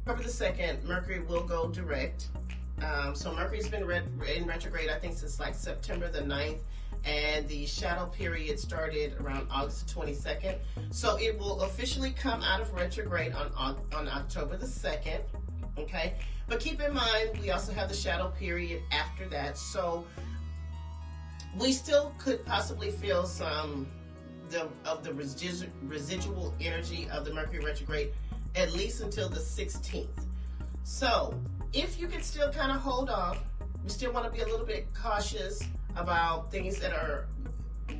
October the 2nd, Mercury will go direct. So Mercury's been in retrograde, I think, since like September the 9th. And the shadow period started around August 22nd. So it will officially come out of retrograde on October the 2nd. Okay? But keep in mind, we also have the shadow period after that. So we still could possibly feel some of the residual energy of the Mercury retrograde, at least until the 16th. So if you can still kind of hold off, we still want to be a little bit cautious about things that are,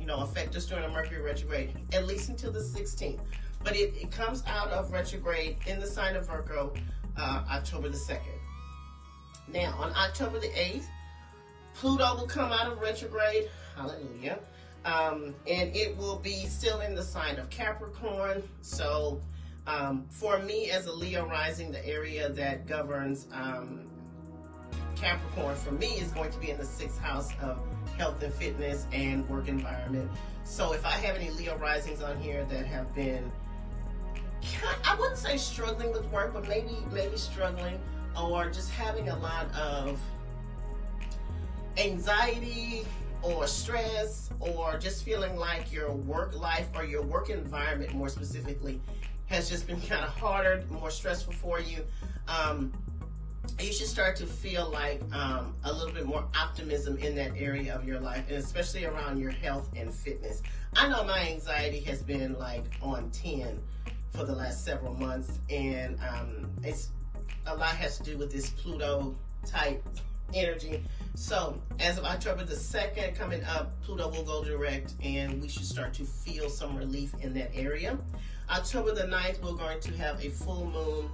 affect us during a Mercury retrograde, at least until the 16th. But it comes out of retrograde in the sign of Virgo, October the 2nd. Now, on October the 8th, Pluto will come out of retrograde, hallelujah, and it will be still in the sign of Capricorn. So for me as a Leo rising, the area that governs Capricorn for me is going to be in the 6th house of health and fitness and work environment. So if I have any Leo risings on here that have been, I wouldn't say struggling with work, but maybe struggling, or just having a lot of anxiety or stress, or just feeling like your work life or your work environment more specifically has just been kind of harder, more stressful for you, you should start to feel like a little bit more optimism in that area of your life, and especially around your health and fitness. I know my anxiety has been like on 10 for the last several months, and it's a lot has to do with this Pluto type energy. So as of October the 2nd coming up, Pluto will go direct, and we should start to feel some relief in that area. October the 9th, we're going to have a full moon.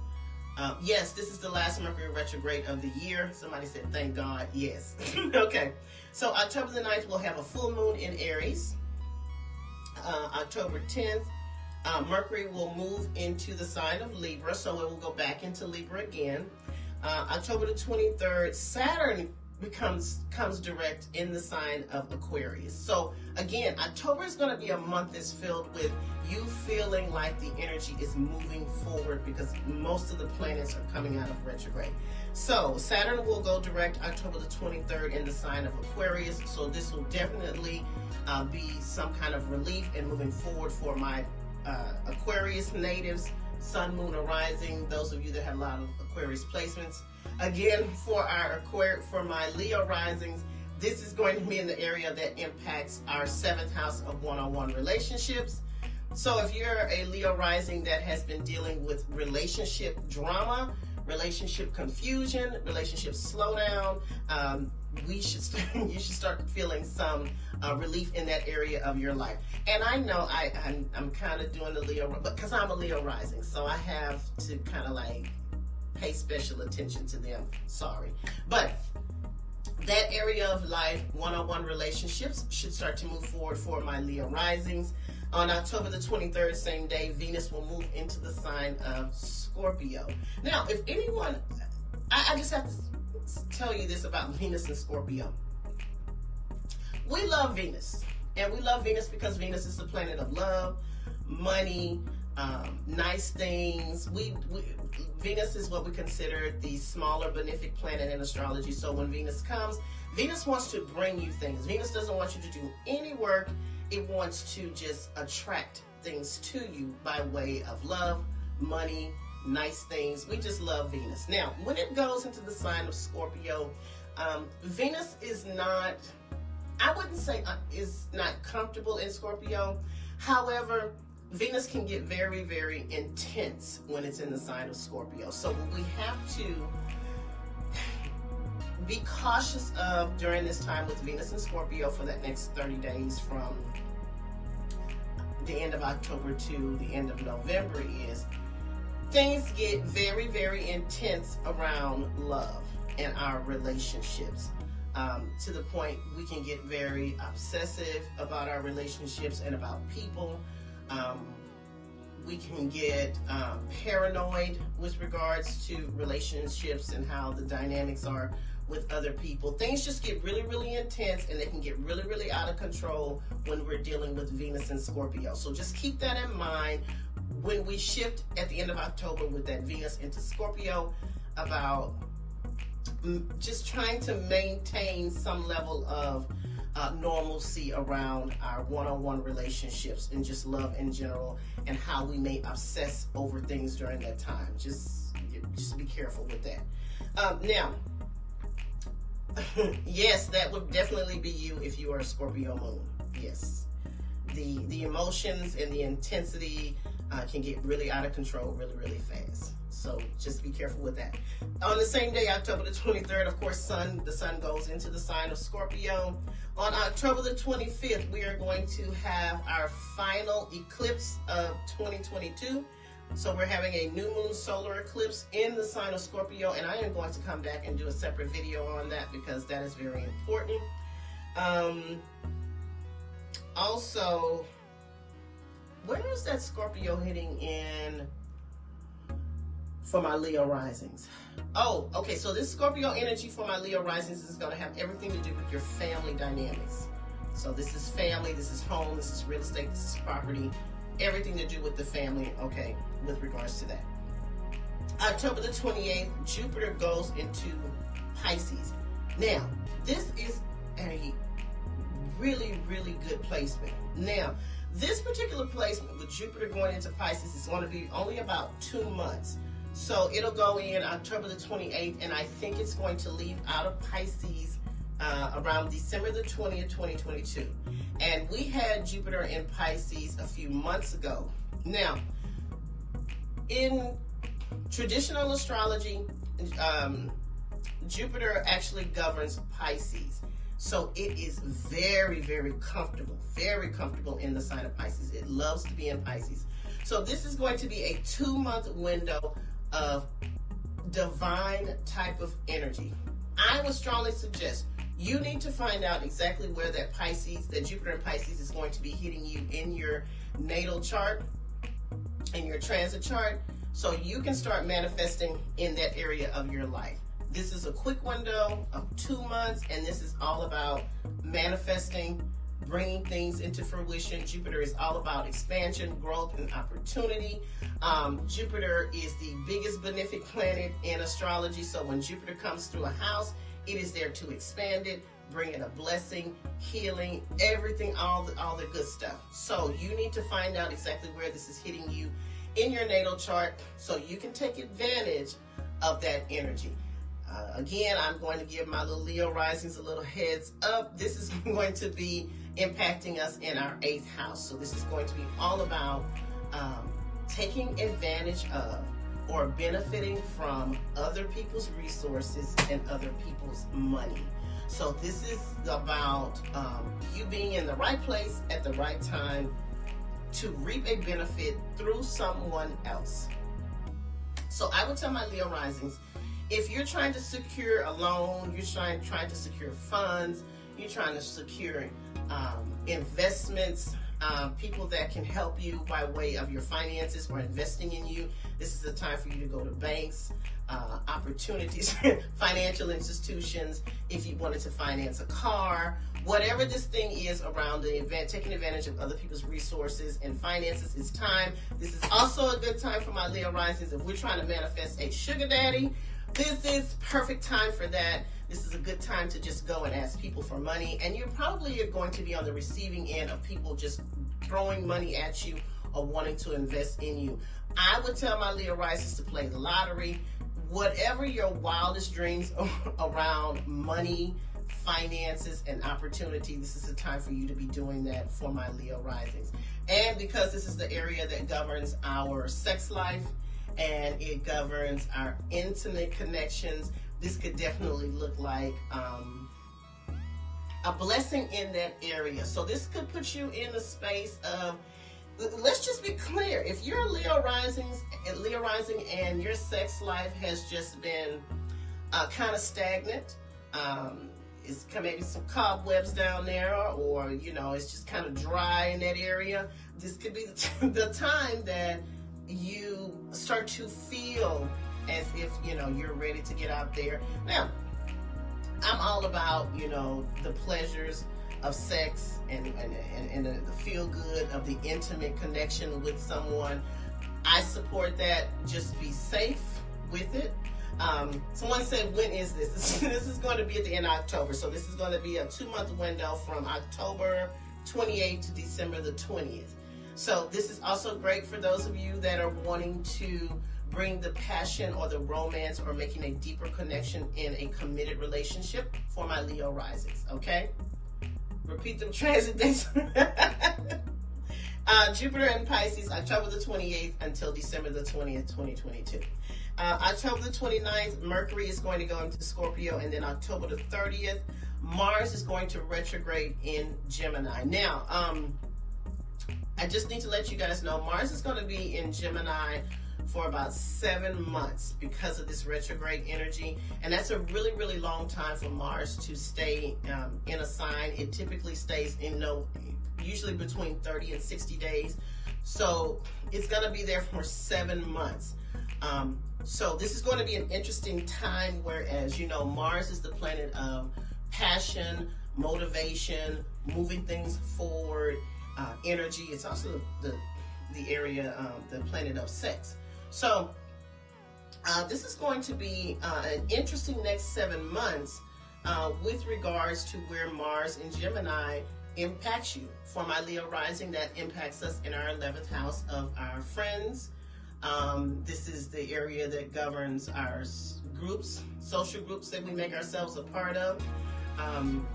Yes, this is the last Mercury retrograde of the year. Somebody said, thank God. Yes. Okay. So October the 9th, we'll have a full moon in Aries. October 10th, Mercury will move into the sign of Libra, so it will go back into Libra again. October the 23rd, Saturn comes direct in the sign of Aquarius. So again, October is going to be a month that's filled with you feeling like the energy is moving forward, because most of the planets are coming out of retrograde. So Saturn will go direct October the 23rd in the sign of Aquarius. So this will definitely be some kind of relief and moving forward for my Aquarius natives, Sun, Moon, or Rising. Those of you that have a lot of Aquarius placements. Again, for my Leo risings, this is going to be in the area that impacts our 7th house of one-on-one relationships. So if you're a Leo rising that has been dealing with relationship drama, relationship confusion, relationship slowdown, you should start feeling some relief in that area of your life. And I know I'm kind of doing the Leo, because I'm a Leo rising, so I have to kind of like pay special attention to them. Sorry. But that area of life, one-on-one relationships, should start to move forward for my Leo risings. On October the 23rd, same day, Venus will move into the sign of Scorpio. Now, if anyone, I just have to tell you this about Venus and Scorpio. We love Venus. And we love Venus because Venus is the planet of love, money, nice things. Venus is what we consider the smaller benefic planet in astrology. So when Venus comes, Venus wants to bring you things. Venus doesn't want you to do any work. It wants to just attract things to you by way of love, money, nice things. We just love Venus. Now, when it goes into the sign of Scorpio, Venus is not, I wouldn't say is not comfortable in Scorpio. However, Venus can get very, very intense when it's in the sign of Scorpio. So what we have to be cautious of during this time with Venus and Scorpio for that next 30 days from the end of October to the end of November is things get very, very intense around love and our relationships. To the point we can get very obsessive about our relationships and about people. We can get paranoid with regards to relationships and how the dynamics are with other people. Things just get really, really intense, and they can get really, really out of control when we're dealing with Venus and Scorpio. So just keep that in mind. when we shift at the end of October with that Venus into Scorpio, about just trying to maintain some level of normalcy around our one-on-one relationships and just love in general, and how we may obsess over things during that time. Just be careful with that. Now, yes, that would definitely be you if you are a Scorpio moon. Yes, the emotions and the intensity can get really out of control really fast. So just be careful with that. On the same day, October the 23rd, of course, the sun goes into the sign of Scorpio. On October the 25th, we are going to have our final eclipse of 2022. So we're having a new moon solar eclipse in the sign of Scorpio, and I am going to come back and do a separate video on that because that is very important. Also, where is that Scorpio hitting in for my Leo risings? Oh, okay, so this Scorpio energy for my Leo risings is going to have everything to do with your family dynamics. So this is family, this is home, this is real estate, this is property, everything to do with the family, okay, with regards to that. October the 28th, Jupiter goes into Pisces. Now, this is a really good placement. Now, this particular placement with Jupiter going into Pisces is going to be only about 2 months. So it'll go in October the 28th, and I think it's going to leave out of Pisces around December the 20th, 2022. And we had Jupiter in Pisces a few months ago. Now, in traditional astrology, Jupiter actually governs Pisces. So it is very comfortable in the sign of Pisces. It loves to be in Pisces. So this is going to be a 2-month window of divine type of energy. I would strongly suggest you need to find out exactly where that Jupiter in Pisces is going to be hitting you in your natal chart, in your transit chart, so you can start manifesting in that area of your life. This is a quick window of 2 months, and this is all about manifesting, bringing things into fruition. Jupiter is all about expansion, growth, and opportunity. Jupiter is the biggest benefic planet in astrology, so when Jupiter comes through a house, it is there to expand it, bring in a blessing, healing, everything, all the good stuff. So you need to find out exactly where this is hitting you in your natal chart so you can take advantage of that energy. Again, I'm going to give my little Leo risings a little heads up. This is going to be impacting us in our 8th house. So this is going to be all about taking advantage of or benefiting from other people's resources and other people's money. So this is about you being in the right place at the right time to reap a benefit through someone else. So I would tell my Leo risings, if you're trying to secure a loan, you're trying to secure funds, you're trying to secure investments, people that can help you by way of your finances or investing in you, this is a time for you to go to banks, opportunities, financial institutions. If you wanted to finance a car, whatever this thing is around the event, taking advantage of other people's resources and finances is time. This is also a good time for my Leo risings. If we're trying to manifest a sugar daddy, this is perfect time for that. This is a good time to just go and ask people for money, and you probably are going to be on the receiving end of people just throwing money at you or wanting to invest in you. I would tell my Leo risings to play the lottery. Whatever your wildest dreams around money, finances, and opportunity, this is the time for you to be doing that for my Leo risings. And because this is the area that governs our sex life and it governs our intimate connections, this could definitely look like a blessing in that area. So this could put you in a space of, let's just be clear, if you're a Leo rising and your sex life has just been kind of stagnant, it's maybe some cobwebs down there, or it's just kind of dry in that area, this could be the time that you start to feel as if you're ready to get out there. Now, I'm all about the pleasures of sex and the feel good of the intimate connection with someone. I support that. Just be safe with it. Someone said, when is this? This is going to be at the end of October. So this is going to be a 2-month window from October 28th to December the 20th. So this is also great for those of you that are wanting to bring the passion or the romance or making a deeper connection in a committed relationship for my Leo risings, okay? Repeat them transit dates. Jupiter in Pisces, October the 28th until December the 20th, 2022. October the 29th, Mercury is going to go into Scorpio, and then October the 30th, Mars is going to retrograde in Gemini. Now, I just need to let you guys know, Mars is going to be in Gemini for about 7 months because of this retrograde energy, and that's a really, really long time for Mars to stay in a sign. It typically stays in usually between 30 and 60 days. So it's going to be there for 7 months. So this is going to be an interesting time, whereas, you know, Mars is the planet of passion, motivation, moving things forward, energy. It's also the area, the planet of sex. So this is going to be an interesting next 7 months with regards to where Mars in Gemini impacts you. For my Leo rising, that impacts us in our 11th house of our friends. This is the area that governs our groups, social groups that we make ourselves a part of.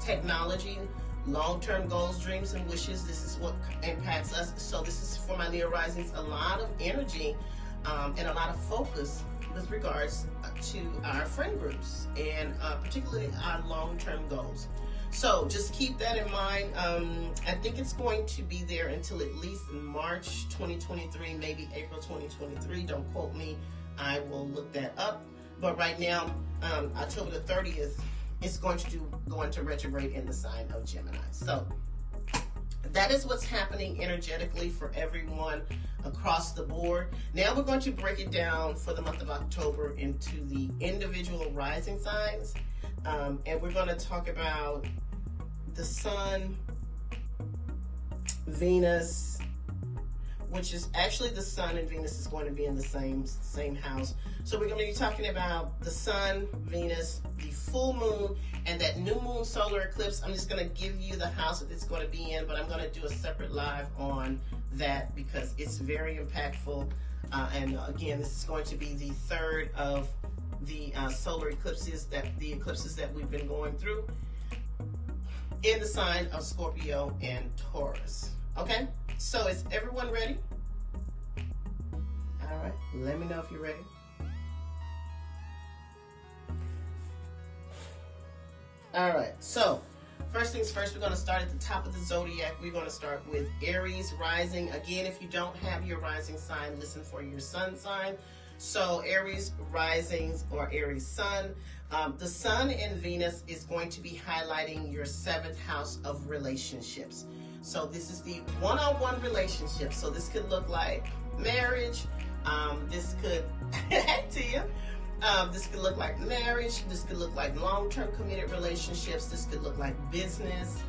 Technology, long-term goals, dreams, and wishes. This is what impacts us. So this is, for my Leo risings, a lot of energy and a lot of focus with regards to our friend groups and particularly our long-term goals. So just keep that in mind. I think it's going to be there until at least March 2023, maybe April 2023. Don't quote me. I will look that up. But right now, October the 30th, it's going to go into retrograde in the sign of Gemini. So that is what's happening energetically for everyone across the board. Now we're going to break it down for the month of October into the individual rising signs. And we're going to talk about the Sun, Venus, which is actually the Sun and Venus is going to be in the same house. So we're going to be talking about the Sun, Venus, the full moon, and that new moon solar eclipse. I'm just going to give you the house that it's going to be in, but I'm going to do a separate live on that because it's very impactful. And again, this is going to be the third of the solar eclipses that we've been going through in the sign of Scorpio and Taurus. Okay, so is everyone ready? All right, let me know if you're ready. All right, so first things first, we're going to start at the top of the zodiac. We're going to start with Aries rising. Again, if you don't have your rising sign, listen for your sun sign. So Aries risings or Aries sun. The Sun and Venus is going to be highlighting your 7th house of relationships. So this is the one-on-one relationship. So this could look like marriage. This could, hey Tia, this could look like marriage. This could look like long-term committed relationships. This could look like business.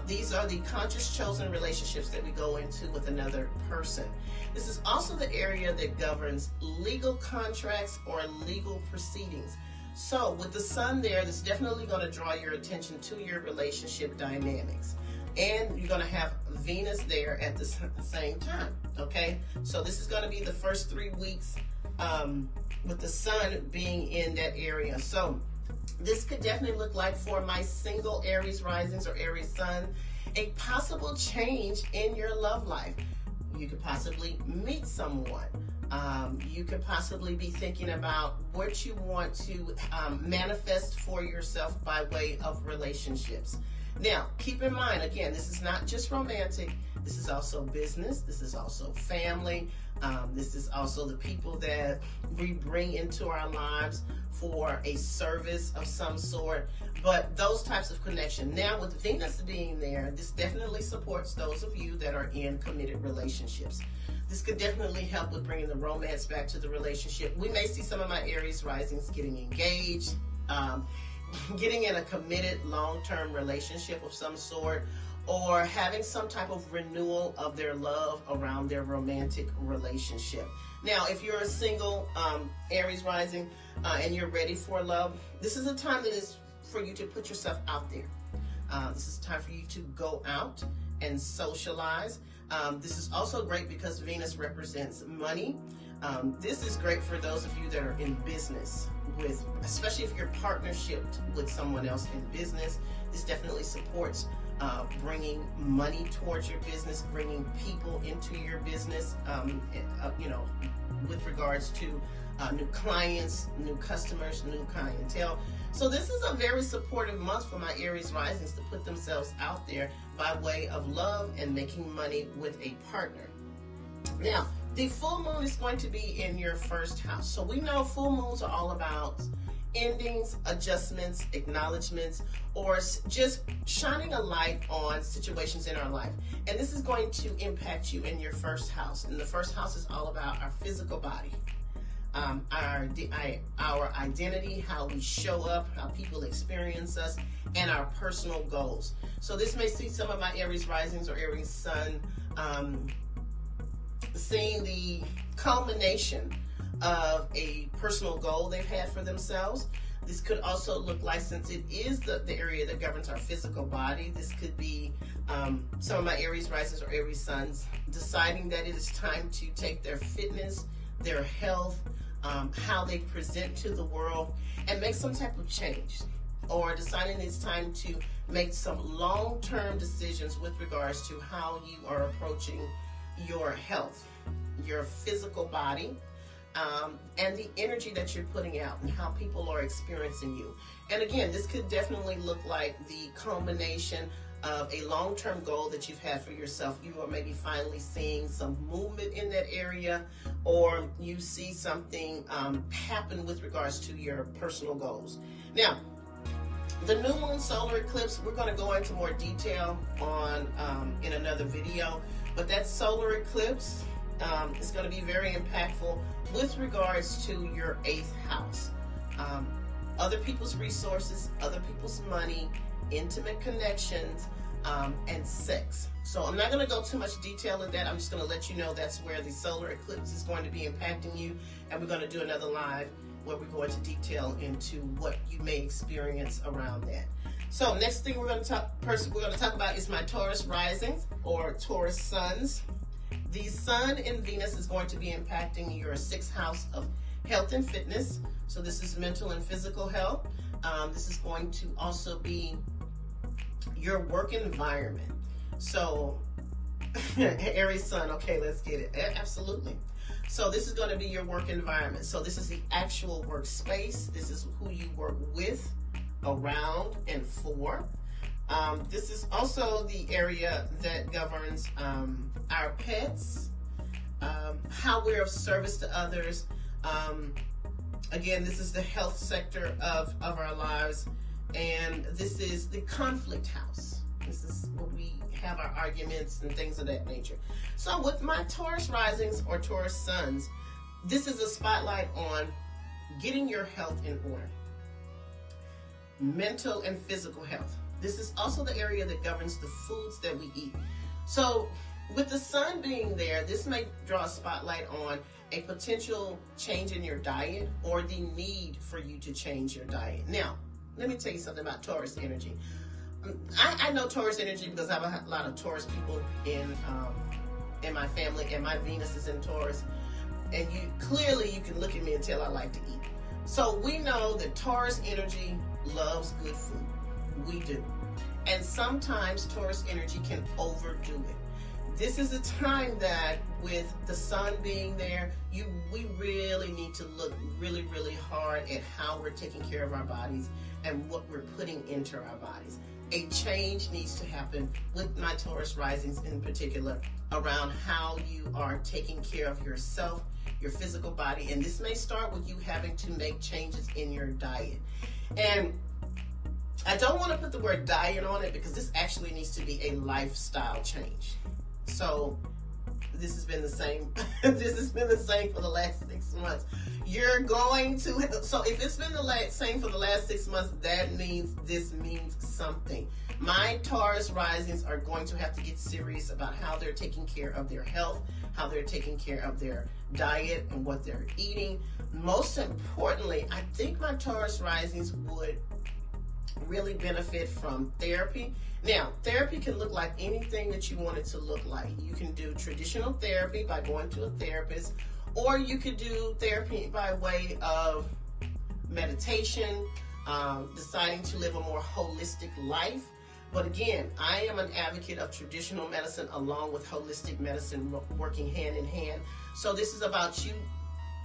These are the conscious chosen relationships that we go into with another person. This is also the area that governs legal contracts or legal proceedings. So with the Sun there, this is definitely going to draw your attention to your relationship dynamics. And you're going to have Venus there at the same time, okay? So this is going to be the first 3 weeks with the Sun being in that area. So this could definitely look like, for my single Aries risings or Aries sun, a possible change in your love life. You could possibly meet someone. You could possibly be thinking about what you want to manifest for yourself by way of relationships. Now, keep in mind, again, this is not just romantic. This is also business. This is also family. This is also the people that we bring into our lives for a service of some sort. But those types of connection. Now, with Venus being there, this definitely supports those of you that are in committed relationships. This could definitely help with bringing the romance back to the relationship. We may see some of my Aries risings getting engaged, getting in a committed long-term relationship of some sort, or having some type of renewal of their love around their romantic relationship. Now, if you're a single Aries rising and you're ready for love, this is a time that is for you to put yourself out there. This is time for you to go out and socialize. This is also great because Venus represents money. This is great for those of you that are in business with, especially if you're partnershiped with someone else in business. This definitely supports bringing money towards your business, bringing people into your business, with regards to new clients, new customers, new clientele. So this is a very supportive month for my Aries risings to put themselves out there by way of love and making money with a partner. Now, the full moon is going to be in your first house. So we know full moons are all about endings, adjustments, acknowledgments, or just shining a light on situations in our life. And this is going to impact you in your first house. And the first house is all about our physical body, our identity, how we show up, how people experience us, and our personal goals. So this may see some of my Aries risings or Aries sun seeing the culmination of a personal goal they've had for themselves. This could also look like, since it is the area that governs our physical body, this could be some of my Aries risings or Aries suns deciding that it is time to take their fitness, their health, how they present to the world, and make some type of change. Or deciding it's time to make some long-term decisions with regards to how you are approaching your health, your physical body, and the energy that you're putting out and how people are experiencing you. And again, this could definitely look like the culmination of a long-term goal that you've had for yourself. You are maybe finally seeing some movement in that area, or you see something happen with regards to your personal goals. Now, the new moon solar eclipse, we're going to go into more detail on in another video, but that solar eclipse is going to be very impactful with regards to your 8th house. Other people's resources, other people's money, intimate connections, and sex. So I'm not going to go too much detail in that. I'm just going to let you know that's where the solar eclipse is going to be impacting you, and we're going to do another live where we go into detail into what you may experience around that. So next thing we're going to talk about is my Taurus risings or Taurus suns. The sun in Venus is going to be impacting your 6th house of health and fitness. So this is mental and physical health. This is going to also be your work environment. So Aries sun, okay, let's get it. Absolutely. So this is going to be your work environment. So this is the actual workspace. This is who you work with, around, and for. This is also the area that governs our pets, how we're of service to others. Again, this is the health sector of our lives, and this is the conflict house. This is where we have our arguments and things of that nature. So with my Taurus risings or Taurus suns, this is a spotlight on getting your health in order. Mental and physical health. This is also the area that governs the foods that we eat. So with the sun being there, this may draw a spotlight on a potential change in your diet or the need for you to change your diet. Now, let me tell you something about Taurus energy. I know Taurus energy because I have a lot of Taurus people in my family, and my Venus is in Taurus. And you can look at me and tell I like to eat. So we know that Taurus energy loves good food. We do. And sometimes Taurus energy can overdo it. This is a time that with the sun being there, we really need to look really, really hard at how we're taking care of our bodies and what we're putting into our bodies. A change needs to happen with my Taurus risings in particular around how you are taking care of yourself, your physical body. And this may start with you having to make changes in your diet. And I don't want to put the word diet on it because this actually needs to be a lifestyle change. So this has been the same. This has been the same for the last 6 months. You're going to, so if it's been the same for the last 6 months, that means this means something. My Taurus risings are going to have to get serious about how they're taking care of their health, how they're taking care of their diet and what they're eating. Most importantly, I think my Taurus risings would really benefit from therapy. Now, therapy can look like anything that you want it to look like. You can do traditional therapy by going to a therapist, or you could do therapy by way of meditation, deciding to live a more holistic life. But again, I am an advocate of traditional medicine along with holistic medicine working hand in hand. So this is about you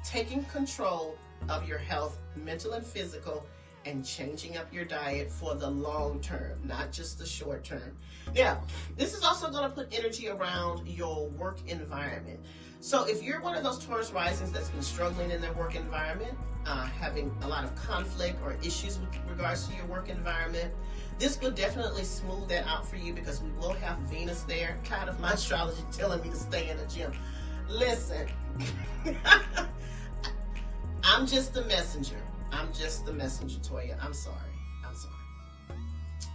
taking control of your health, mental and physical, and changing up your diet for the long term, not just the short term. Now, this is also going to put energy around your work environment. So if you're one of those Taurus risings that's been struggling in their work environment, having a lot of conflict or issues with regards to your work environment, this will definitely smooth that out for you, because we will have Venus there. Kind of my astrology telling me to stay in the gym. Listen, I'm just the messenger. I'm just the messenger, Toya. I'm sorry.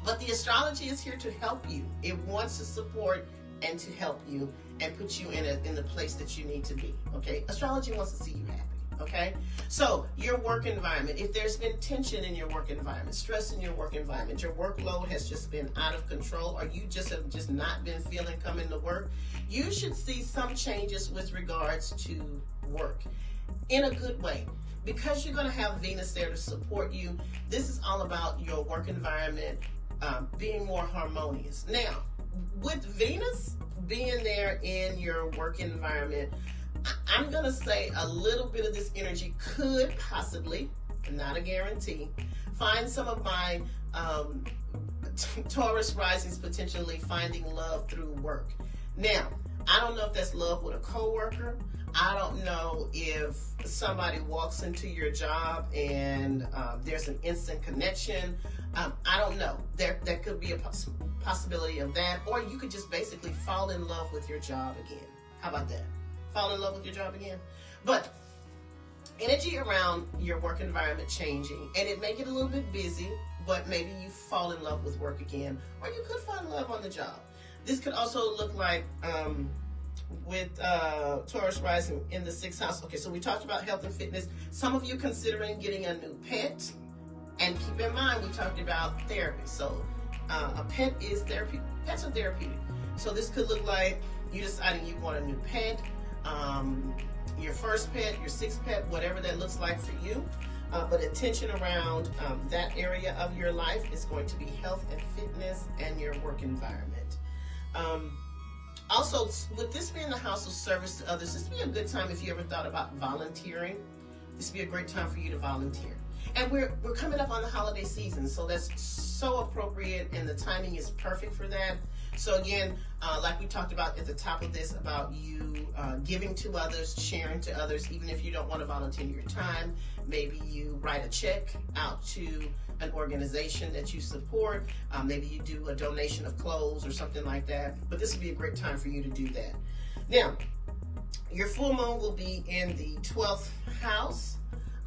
But the astrology is here to help you. It wants to support and to help you and put you in the place that you need to be, okay? Astrology wants to see you happy, okay? So your work environment, if there's been tension in your work environment, stress in your work environment, your workload has just been out of control, or you just have just not been feeling coming to work, you should see some changes with regards to work in a good way. Because you're going to have Venus there to support you, this is all about your work environment being more harmonious. Now, with Venus being there in your work environment, I'm going to say a little bit of this energy could possibly, not a guarantee, find some of my Taurus risings potentially finding love through work. Now, I don't know if that's love with a coworker. I don't know if somebody walks into your job and there's an instant connection. I don't know. There could be a possibility of that. Or you could just basically fall in love with your job again. How about that? Fall in love with your job again? But energy around your work environment changing, and it may get a little bit busy, but maybe you fall in love with work again, or you could fall in love on the job. This could also look like with Taurus rising in the 6th house. Okay, so we talked about health and fitness. Some of you considering getting a new pet. And keep in mind, we talked about therapy. So a pet is therapy. Pets are therapeutic. So this could look like you deciding you want a new pet, your first pet, your 6th pet, whatever that looks like for you. But attention around that area of your life is going to be health and fitness and your work environment. Also, with this being the house of service to others, this would be a good time if you ever thought about volunteering. This would be a great time for you to volunteer. And we're coming up on the holiday season, so that's so appropriate, and the timing is perfect for that. So again, like we talked about at the top of this, about you giving to others, sharing to others, even if you don't want to volunteer your time. Maybe you write a check out to an organization that you support. Maybe you do a donation of clothes or something like that. But this would be a great time for you to do that. Now, your full moon will be in the 12th house.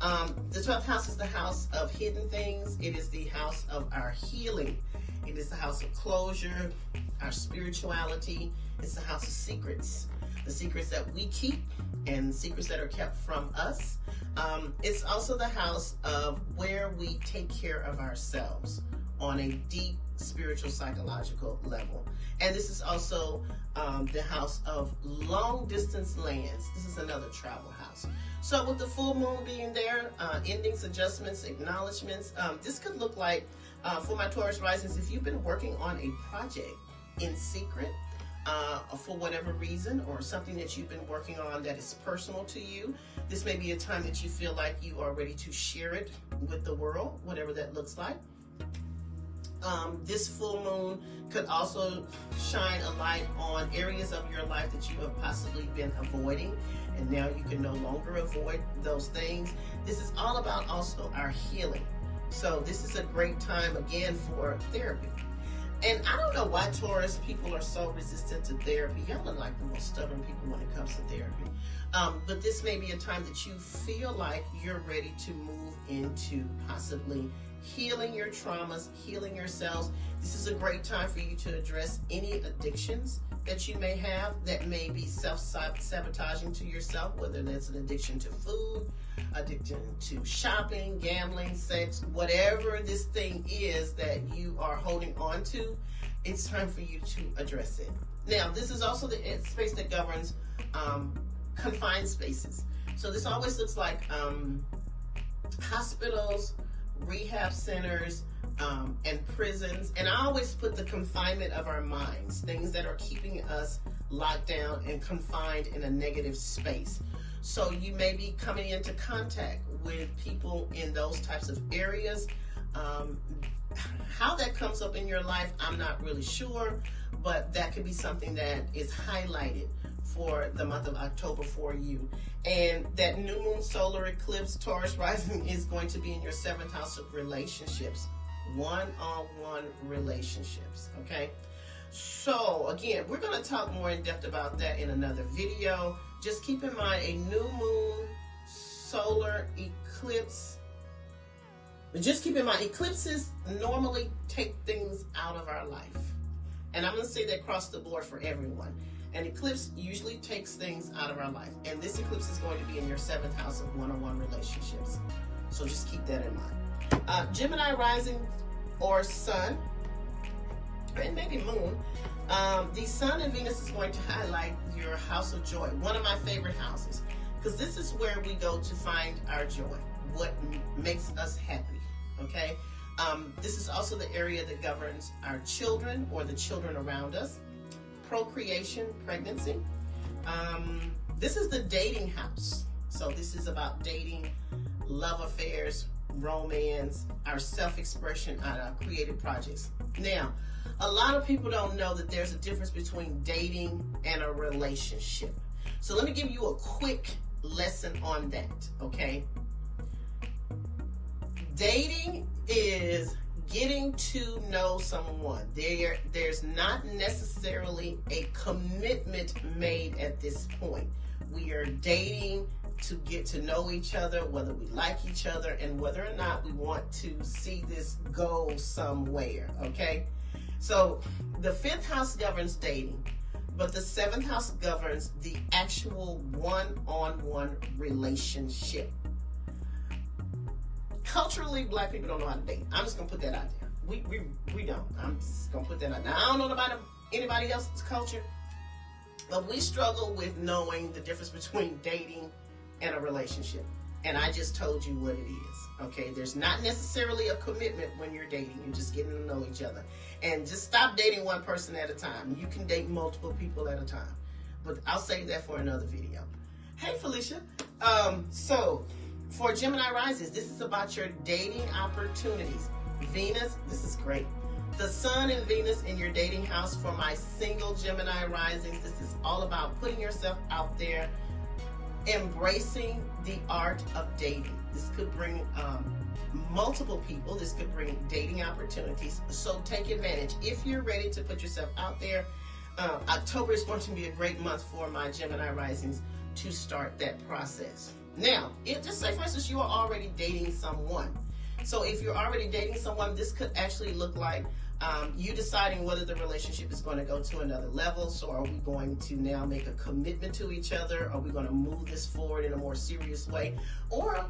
The 12th house is the house of hidden things. It is the house of our healing. It is the house of closure, our spirituality. It's the house of secrets. The secrets that we keep and secrets that are kept from us. It's also the house of where we take care of ourselves on a deep spiritual, psychological level. And this is also the house of long distance lands. This is another travel house. So with the full moon being there, endings, adjustments, acknowledgments, this could look like, for my Taurus risings, if you've been working on a project in secret, for whatever reason, or something that you've been working on that is personal to you, this may be a time that you feel like you are ready to share it with the world, whatever that looks like. This full moon could also shine a light on areas of your life that you have possibly been avoiding, and now you can no longer avoid those things. This is all about also our healing. So this is a great time again for therapy. And I don't know why Taurus people are so resistant to therapy. Y'all are like the most stubborn people when it comes to therapy. But this may be a time that you feel like you're ready to move into possibly healing your traumas, healing yourselves. This is a great time for you to address any addictions that you may have that may be self-sabotaging to yourself, whether that's an addiction to food, addiction to shopping, gambling, sex, whatever this thing is that you are holding on to. It's time for you to address it. Now, this is also the space that governs confined spaces. So this always looks like hospitals, rehab centers, and prisons. And I always put the confinement of our minds, things that are keeping us locked down and confined in a negative space. So you may be coming into contact with people in those types of areas. How that comes up in your life, I'm not really sure, but that could be something that is highlighted for the month of October for you. And that new moon solar eclipse, Taurus rising, is going to be in your 7th house of relationships, one-on-one relationships, okay? So again, we're going to talk more in depth about that in another video. Just keep in mind, a new moon solar eclipse, just keep in mind, eclipses normally take things out of our life. And I'm going to say that across the board for everyone. An eclipse usually takes things out of our life. And this eclipse is going to be in your 7th house of one-on-one relationships. So just keep that in mind. Gemini rising or sun, and maybe moon. The sun and Venus is going to highlight your house of joy, one of my favorite houses, because this is where we go to find our joy, what makes us happy, okay? This is also the area that governs our children or the children around us, procreation, pregnancy. This is the dating house. So this is about dating, love affairs, romance, our self-expression, and our creative projects. Now, a lot of people don't know that there's a difference between dating and a relationship. So let me give you a quick lesson on that, okay? Dating is getting to know someone. There's not necessarily a commitment made at this point. We are dating to get to know each other, whether we like each other, and whether or not we want to see this go somewhere, okay? So the 5th house governs dating, but the 7th house governs the actual one-on-one relationship. Culturally, black people don't know how to date. I'm just gonna put that out there. We don't. I'm just gonna put that out there. I don't know about anybody else's culture, but we struggle with knowing the difference between dating and a relationship. And I just told you what it is, okay? There's not necessarily a commitment when you're dating. You're just getting to know each other. And just stop dating one person at a time. You can date multiple people at a time. But I'll save that for another video. Hey, Felicia. So, for Gemini risings, this is about your dating opportunities. Venus, this is great. The sun and Venus in your dating house for my single Gemini risings. This is all about putting yourself out there, embracing the art of dating. This could bring multiple people. This could bring dating opportunities. So take advantage. If you're ready to put yourself out there, October is going to be a great month for my Gemini risings to start that process. Now, just say, for instance, you are already dating someone. So if you're already dating someone, this could actually look like you deciding whether the relationship is going to go to another level. So are we going to now make a commitment to each other? Are we going to move this forward in a more serious way? Or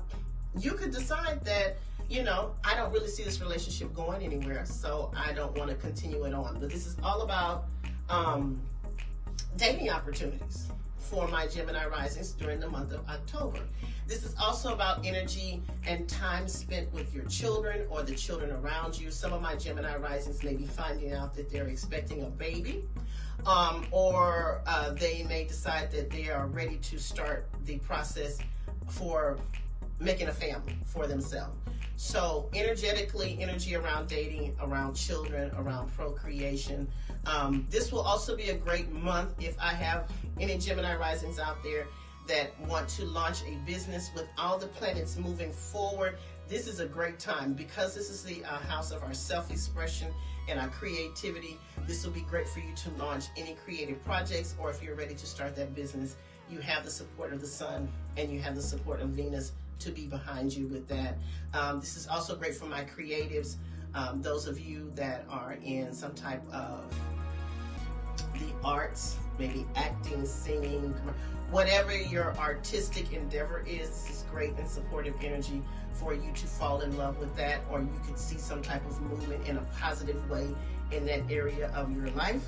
you could decide that, you know, I don't really see this relationship going anywhere, so I don't want to continue it on. But this is all about dating opportunities for my Gemini risings during the month of October. This is also about energy and time spent with your children or the children around you. Some of my Gemini risings may be finding out that they're expecting a baby, or they may decide that they are ready to start the process for making a family for themselves. So energetically, energy around dating, around children, around procreation. This will also be a great month if I have any Gemini risings out there that want to launch a business with all the planets moving forward. This is a great time because this is the house of our self-expression and our creativity. This will be great for you to launch any creative projects, or if you're ready to start that business, you have the support of the sun and you have the support of Venus to be behind you with that. This is also great for my creatives, those of you that are in some type of the arts, maybe acting, singing, whatever your artistic endeavor is. This is great and supportive energy for you to fall in love with that, or you could see some type of movement in a positive way in that area of your life.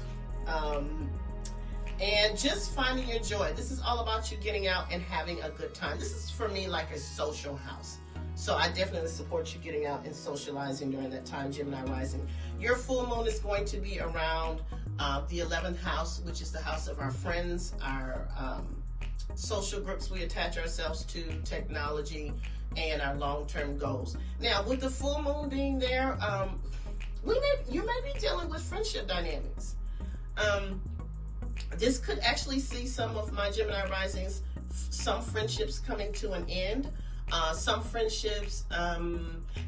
And just finding your joy. This is all about you getting out and having a good time. This is for me like a social house. So I definitely support you getting out and socializing during that time, Gemini rising. Your full moon is going to be around the 11th house, which is the house of our friends, our social groups we attach ourselves to, technology, and our long-term goals. Now, with the full moon being there, you may be dealing with friendship dynamics. This could actually see some of my Gemini risings, some friendships coming to an end. Some friendships,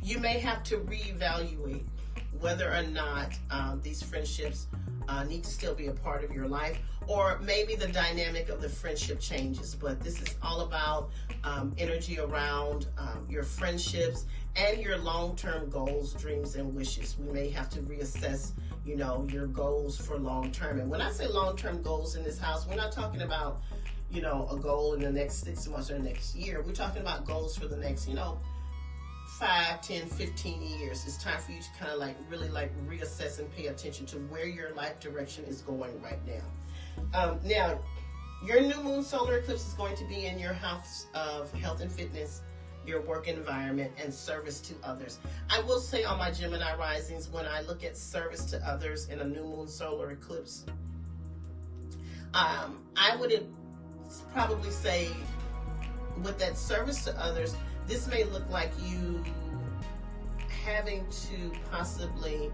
you may have to reevaluate whether or not these friendships need to still be a part of your life, or maybe the dynamic of the friendship changes. But this is all about energy around your friendships and your long-term goals, dreams, and wishes. We may have to reassess, your goals for long-term. And when I say long-term goals in this house, we're not talking about, a goal in the next 6 months or the next year. We're talking about goals for the next, 5, 10, 15 years. It's time for you to kind of really reassess and pay attention to where your life direction is going right now. Now, your new moon solar eclipse is going to be in your house of health and fitness, your work environment, and service to others. I will say on my Gemini risings, when I look at service to others in a new moon solar eclipse, I would probably say with that service to others, this may look like you having to possibly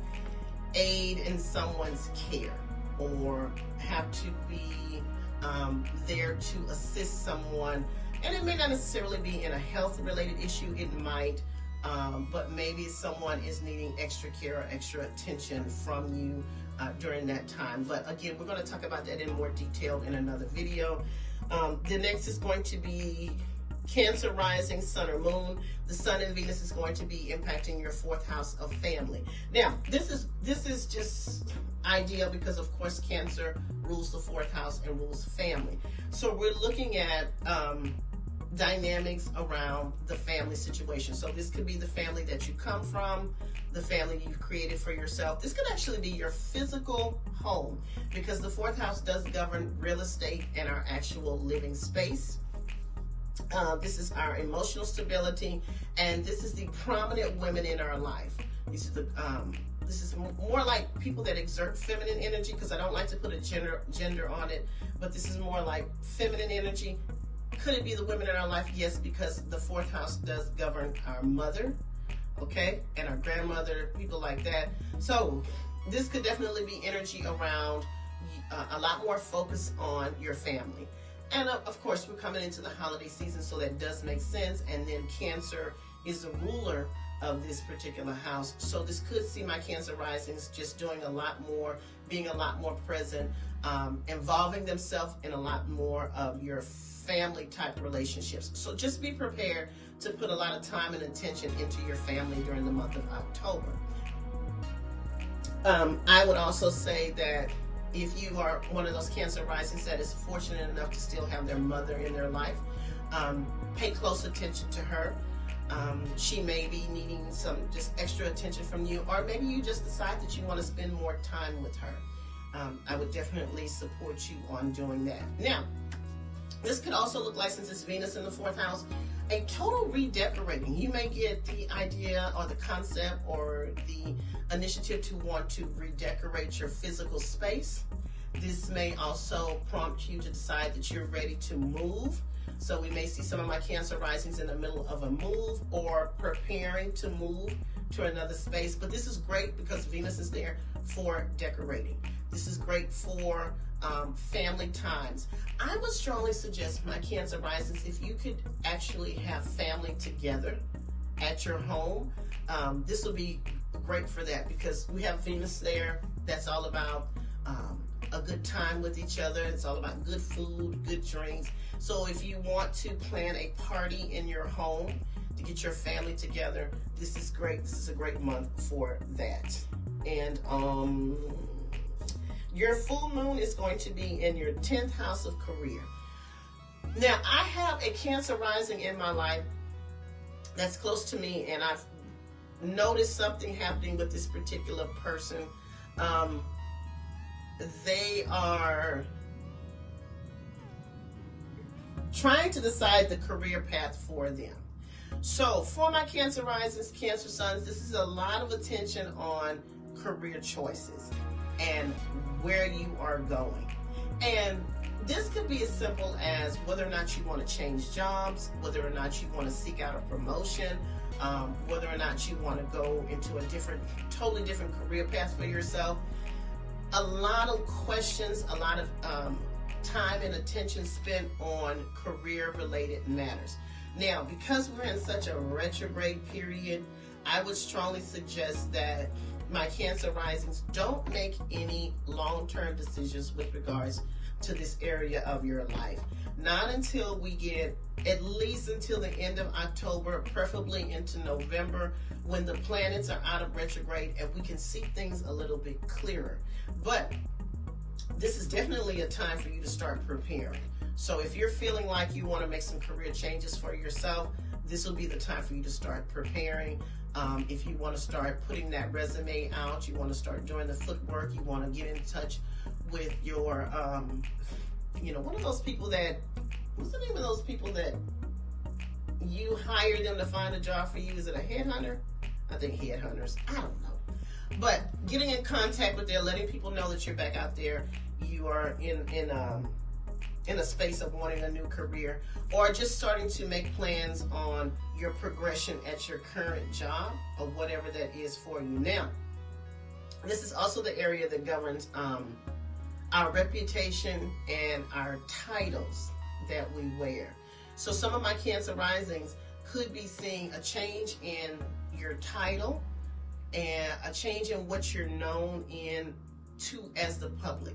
aid in someone's care, or have to be there to assist someone. And it may not necessarily be in a health-related issue. It might, but maybe someone is needing extra care or extra attention from you during that time. But again, we're going to talk about that in more detail in another video. The next is going to be Cancer rising, sun or moon. The sun and Venus is going to be impacting your 4th house of family. Now, this is just ideal because, of course, Cancer rules the 4th house and rules family. So we're looking at dynamics around the family situation. So this could be the family that you come from, the family you've created for yourself. This could actually be your physical home, because the 4th house does govern real estate and our actual living space. This is our emotional stability, and this is the prominent women in our life. This is more like people that exert feminine energy, because I don't like to put a gender on it, but this is more like feminine energy. Could it be the women in our life? Yes, because the 4th house does govern our mother, okay, and our grandmother, people like that. So this could definitely be energy around a lot more focus on your family. And of course, we're coming into the holiday season, so that does make sense. And then Cancer is the ruler of this particular house. So this could see my Cancer risings just doing a lot more, being a lot more present, involving themselves in a lot more of your family type relationships. So just be prepared to put a lot of time and attention into your family during the month of October. I would also say that if you are one of those Cancer risings that is fortunate enough to still have their mother in their life, pay close attention to her. She may be needing some just extra attention from you, or maybe you just decide that you want to spend more time with her. I would definitely support you on doing that. Now, this could also look like, since it's Venus in the 4th house, a total redecorating. You may get the idea or the concept or the initiative to want to redecorate your physical space. This may also prompt you to decide that you're ready to move. So we may see some of my Cancer risings in the middle of a move or preparing to move to another space. But this is great because Venus is there for decorating. This is great for family times. I would strongly suggest, my Cancer risings, if you could actually have family together at your home, this will be great for that, because we have Venus there. That's all about a good time with each other. It's all about good food, good drinks. So if you want to plan a party in your home to get your family together, this is great. This is a great month for that. And your full moon is going to be in your 10th house of career. Now, I have a Cancer rising in my life that's close to me, and I've noticed something happening with this particular person. They are trying to decide the career path for them. So for my Cancer risings, Cancer suns, this is a lot of attention on career choices and where you are going. And this could be as simple as whether or not you want to change jobs, whether or not you want to seek out a promotion, whether or not you want to go into a totally different career path for yourself. A lot of questions, a lot of time and attention spent on career-related matters. Now, because we're in such a retrograde period, I would strongly suggest that my Cancer risings don't make any long-term decisions with regards to this area of your life. Not until we get at least until the end of October, preferably into November, when the planets are out of retrograde and we can see things a little bit clearer. But this is definitely a time for you to start preparing. So if you're feeling like you want to make some career changes for yourself, this will be the time for you to start preparing. If you want to start putting that resume out, you want to start doing the footwork, you want to get in touch with your, one of those people that, what's the name of those people that you hire them to find a job for you? Is it a headhunter? I think headhunters. I don't know. But getting in contact with them, letting people know that you're back out there, you are in a space of wanting a new career, or just starting to make plans on your progression at your current job or whatever that is for you. Now, this is also the area that governs our reputation and our titles that we wear. So some of my Cancer risings could be seeing a change in your title and a change in what you're known in to as the public,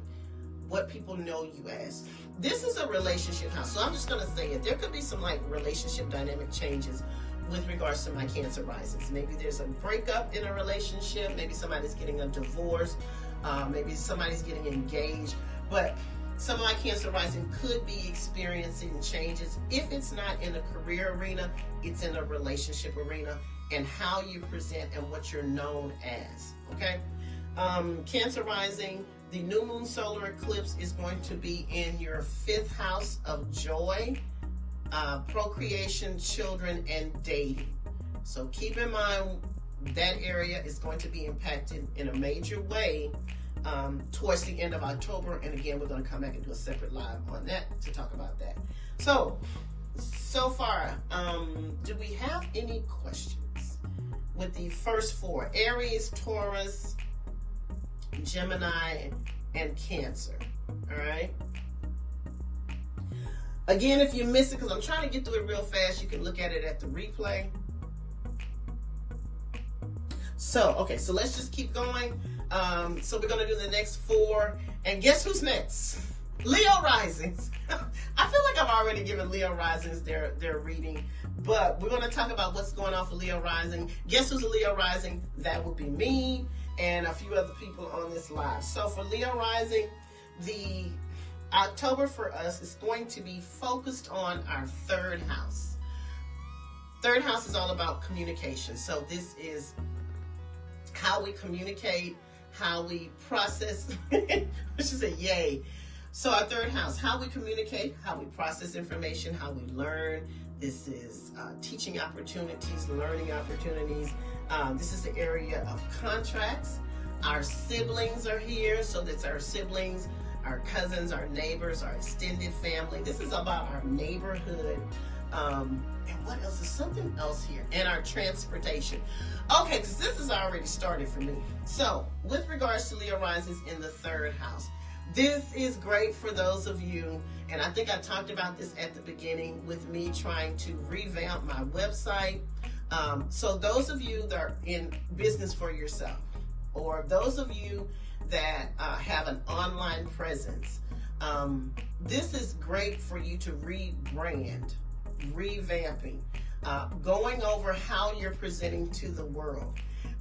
what people know you as. This is a relationship house, so I'm just going to say it. There could be some relationship dynamic changes with regards to my Cancer risings. Maybe there's a breakup in a relationship. Maybe somebody's getting a divorce. Maybe somebody's getting engaged. But some of my Cancer rising could be experiencing changes. If it's not in a career arena, it's in a relationship arena, and how you present and what you're known as. Okay? Cancer rising, the new moon solar eclipse is going to be in your 5th house of joy, procreation, children, and dating. So keep in mind that area is going to be impacted in a major way towards the end of October. And again, we're going to come back and do a separate live on that to talk about that. So far, do we have any questions with the first 4? Aries, Taurus, Gemini, and Cancer. All right. Again, if you miss it, because I'm trying to get through it real fast, you can look at it at the replay. So let's just keep going. So we're going to do the next 4. And guess who's next? Leo risings. I feel like I've already given Leo risings their reading, but we're going to talk about what's going on for Leo rising. Guess who's a Leo rising? That would be me and a few other people on this live. So for Leo rising, the October for us is going to be focused on our 3rd house. 3rd house is all about communication. So this is how we communicate, how we process, I should say yay. So our 3rd house, how we communicate, how we process information, how we learn. This is teaching opportunities, learning opportunities. This is the area of contracts. Our siblings are here, so that's our siblings, our cousins, our neighbors, our extended family. This is about our neighborhood. And what else? Is something else here? And our transportation. Okay, because this has already started for me. So with regards to Leo risings in the 3rd house, this is great for those of you, and I think I talked about this at the beginning with me trying to revamp my website. So those of you that are in business for yourself, or those of you that have an online presence. This is great for you to rebrand, revamping, going over how you're presenting to the world.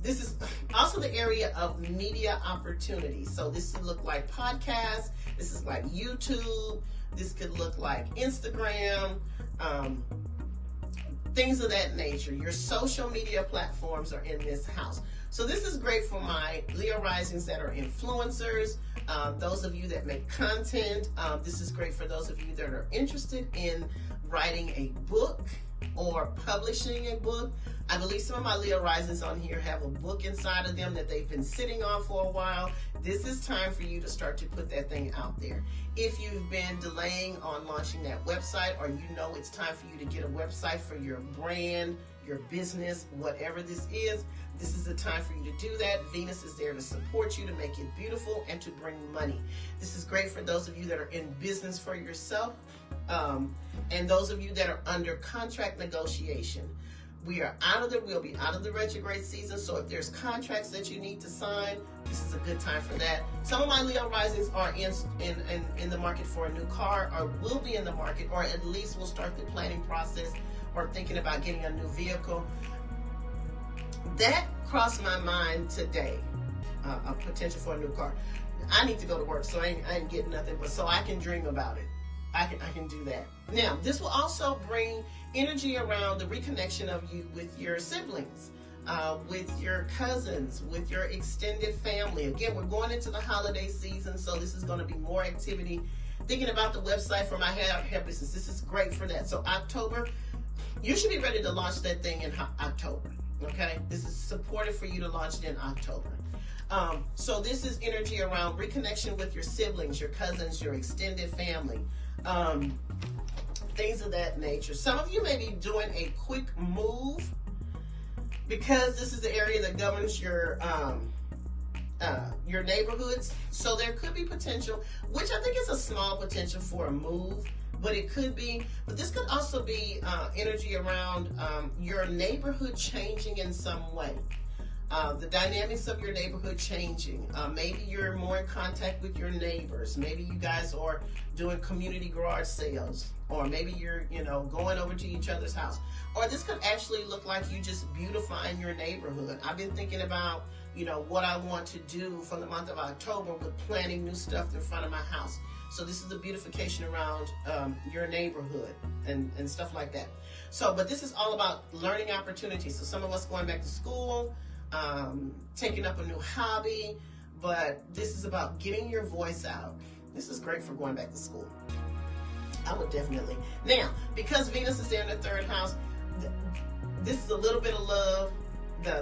This is also the area of media opportunities. So this could look like podcasts. This is like YouTube. This could look like Instagram, things of that nature. Your social media platforms are in this house. So this is great for my Leo risings that are influencers, those of you that make content. This is great for those of you that are interested in writing a book or publishing a book. I believe some of my Leo risings on here have a book inside of them that they've been sitting on for a while. This is time for you to start to put that thing out there. If you've been delaying on launching that website, or you know it's time for you to get a website for your brand, your business, whatever this is the time for you to do that. Venus is there to support you, to make it beautiful, and to bring money. This is great for those of you that are in business for yourself, and those of you that are under contract negotiation. We'll be out of the retrograde season, so if there's contracts that you need to sign, this is a good time for that. Some of my Leo risings are in the market for a new car, or will be in the market, or at least will start the planning process, or thinking about getting a new vehicle. That crossed my mind today, a potential for a new car. I need to go to work, so I ain't getting nothing, but so I can dream about it. I can do that. Now, this will also bring energy around the reconnection of you with your siblings, with your cousins, with your extended family. Again, we're going into the holiday season, so this is going to be more activity. Thinking about the website for my hair business, this is great for that. So October, you should be ready to launch that thing in October, okay? This is supportive for you to launch it in October. So this is energy around reconnection with your siblings, your cousins, your extended family. Things of that nature. Some of you may be doing a quick move because this is the area that governs your neighborhoods. So there could be potential, which I think is a small potential for a move, but it could be. But this could also be energy around your neighborhood changing in some way. The dynamics of your neighborhood changing. Maybe you're more in contact with your neighbors. Maybe you guys are doing community garage sales, or maybe you're, going over to each other's house. Or this could actually look like you just beautifying your neighborhood. I've been thinking about, what I want to do for the month of October with planting new stuff in front of my house. So this is the beautification around your neighborhood and stuff like that. So, but this is all about learning opportunities. So some of us going back to school, taking up a new hobby, but this is about getting your voice out. This is great for going back to school. I would definitely. Now, because Venus is there in the third house, this is a little bit of love.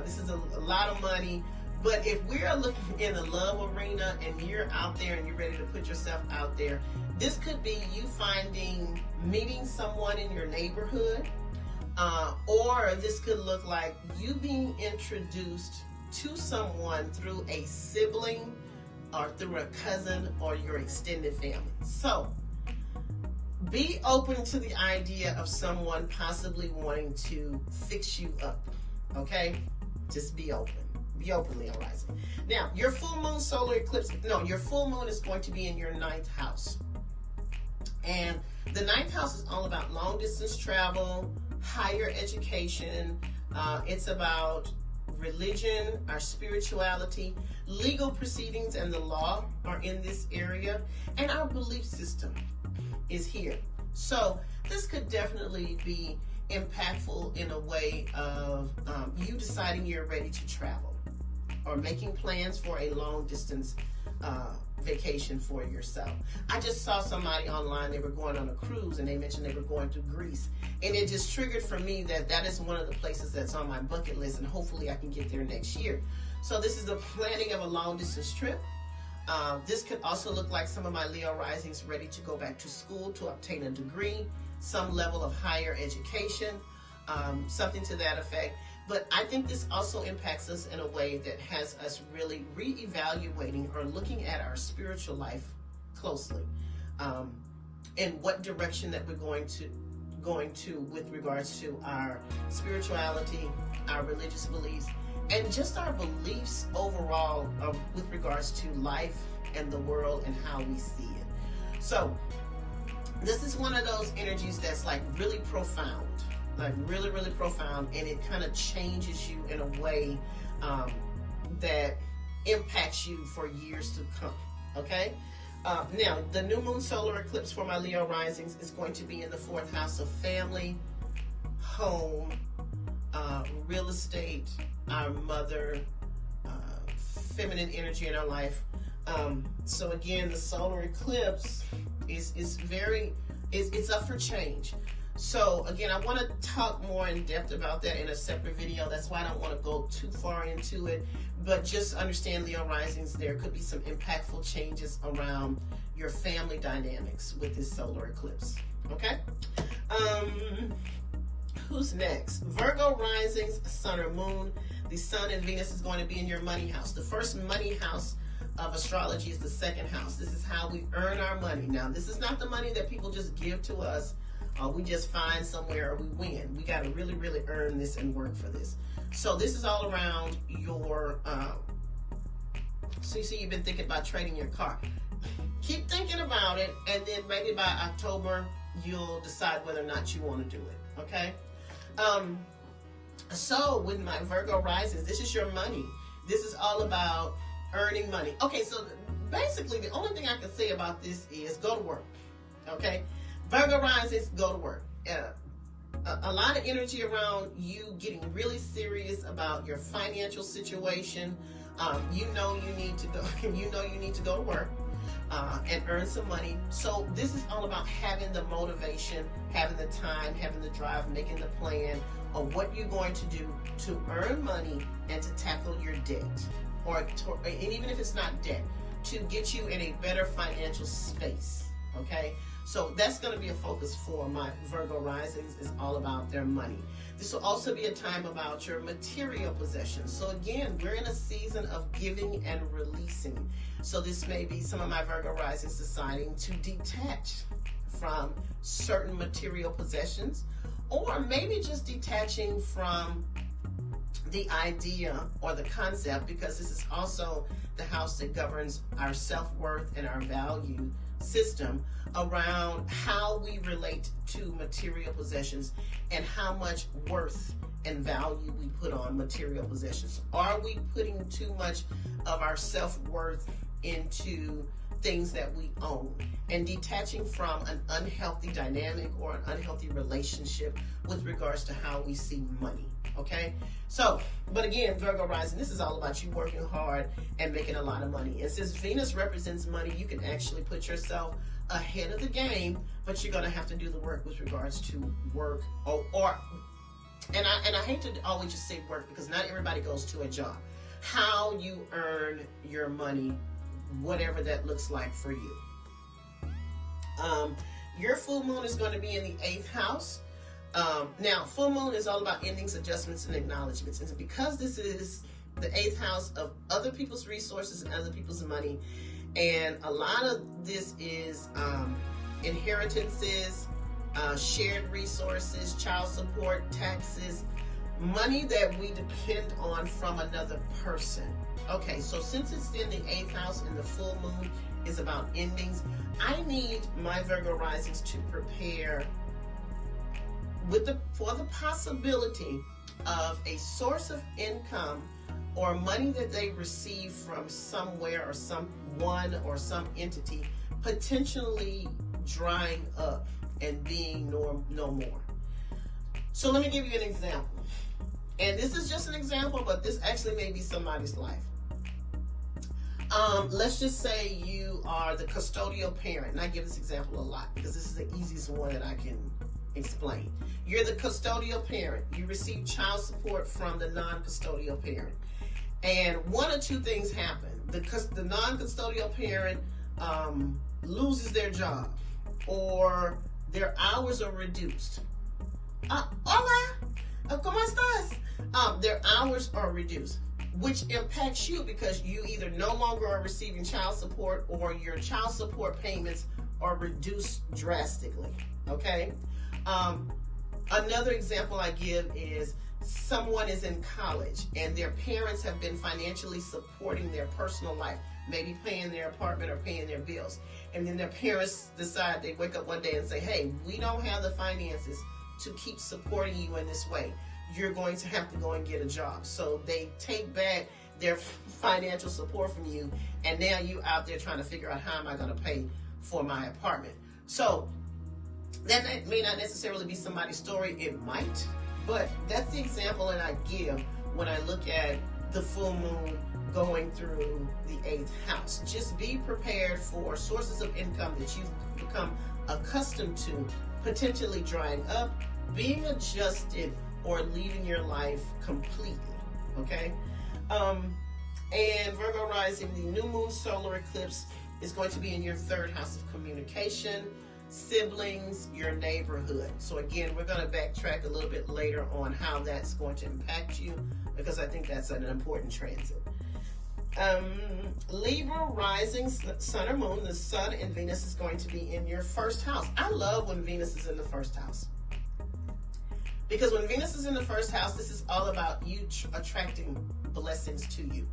This is a lot of money. But if we're looking in the love arena and you're out there and you're ready to put yourself out there, this could be you meeting someone in your neighborhood. Or this could look like you being introduced to someone through a sibling or through a cousin or your extended family. So be open to the idea of someone possibly wanting to fix you up, okay? Just be open. Be open, Leo rising. Now, your full moon solar eclipse, your full moon is going to be in your 9th house. And the 9th house is all about long distance travel, higher education. It's about religion, our spirituality, legal proceedings, and the law are in this area, and our belief system is here. So this could definitely be impactful in a way of you deciding you're ready to travel or making plans for a long distance vacation for yourself. I just saw somebody online, they were going on a cruise and they mentioned they were going to Greece, and it just triggered for me that is one of the places that's on my bucket list, and hopefully I can get there next year. So this is the planning of a long distance trip. This could also look like some of my Leo risings ready to go back to school to obtain a degree, some level of higher education, something to that effect. But I think this also impacts us in a way that has us really reevaluating or looking at our spiritual life closely, and what direction that we're going to with regards to our spirituality, our religious beliefs, and just our beliefs overall with regards to life and the world and how we see it. So this is one of those energies that's like really profound, like really, really profound, and it kind of changes you in a way that impacts you for years to come. Okay? Now, the new moon solar eclipse for my Leo risings is going to be in the 4th house of family, home, real estate, our mother, feminine energy in our life. So again, the solar eclipse is very, it's up for change. So again, I want to talk more in depth about that in a separate video. That's why I don't want to go too far into it. But just understand, Leo risings, there could be some impactful changes around your family dynamics with this solar eclipse. Okay? Who's next? Virgo risings, sun or moon. The sun and Venus is going to be in your money house. The first money house of astrology is the 2nd house. This is how we earn our money. Now, this is not the money that people just give to us. We just find somewhere or we win. We got to really, really earn this and work for this. So this is all around your, so you see you've been thinking about trading your car. Keep thinking about it, and then maybe by October, you'll decide whether or not you want to do it, okay? So with my Virgo risings, this is your money. This is all about earning money. Okay, so basically the only thing I can say about this is go to work, okay? Virgo risings, go to work. A lot of energy around you getting really serious about your financial situation. You know you need to go. You know you need to go to work and earn some money. So this is all about having the motivation, having the time, having the drive, making the plan of what you're going to do to earn money and to tackle your debt, and even if it's not debt, to get you in a better financial space. Okay. So that's going to be a focus for my Virgo risings, is all about their money. This will also be a time about your material possessions. So again, we're in a season of giving and releasing. So this may be some of my Virgo risings deciding to detach from certain material possessions, or maybe just detaching from the idea or the concept, because this is also the house that governs our self-worth and our value system around how we relate to material possessions and how much worth and value we put on material possessions. Are we putting too much of our self-worth into things that we own, and detaching from an unhealthy dynamic or an unhealthy relationship with regards to how we see money? Okay, so, but again, Virgo rising, this is all about you working hard and making a lot of money. And since Venus represents money, you can actually put yourself ahead of the game, but you're going to have to do the work with regards to work, and I hate to always just say work, because not everybody goes to a job. How you earn your money, whatever that looks like for you. Your full moon is going to be in the 8th house. Now, full moon is all about endings, adjustments, and acknowledgments. And because this is the 8th house of other people's resources and other people's money, and a lot of this is inheritances, shared resources, child support, taxes, money that we depend on from another person. Okay, so since it's in the 8th house and the full moon is about endings, I need my Virgo risings to prepare for the possibility of a source of income or money that they receive from somewhere or someone or some entity potentially drying up and being no more. So let me give you an example. And this is just an example, but this actually may be somebody's life. Let's just say you are the custodial parent. And I give this example a lot because this is the easiest one that I can explain. You're the custodial parent. You receive child support from the non-custodial parent. And one or two things happen. The non-custodial parent loses their job, or their hours are reduced. Hola, ¿cómo estás? Their hours are reduced, which impacts you because you either no longer are receiving child support or your child support payments are reduced drastically, okay? Another example I give is someone is in college and their parents have been financially supporting their personal life, maybe paying their apartment or paying their bills. And then their parents decide, they wake up one day and say, hey, we don't have the finances to keep supporting you in this way. You're going to have to go and get a job. So they take back their financial support from you, and now you out there trying to figure out, how am I going to pay for my apartment? So that may not necessarily be somebody's story. It might, but that's the example that I give when I look at the full moon going through the 8th house. Just be prepared for sources of income that you've become accustomed to potentially drying up, being adjusted, or leaving your life completely. Okay? And Virgo rising, the new moon solar eclipse is going to be in your 3rd house of communication, siblings, your neighborhood. So again, we're going to backtrack a little bit later on how that's going to impact you, because I think that's an important transit. Libra rising, sun or moon, the sun and Venus is going to be in your 1st house. I love when Venus is in the 1st house, because when Venus is in the 1st house, this is all about you attracting blessings to you.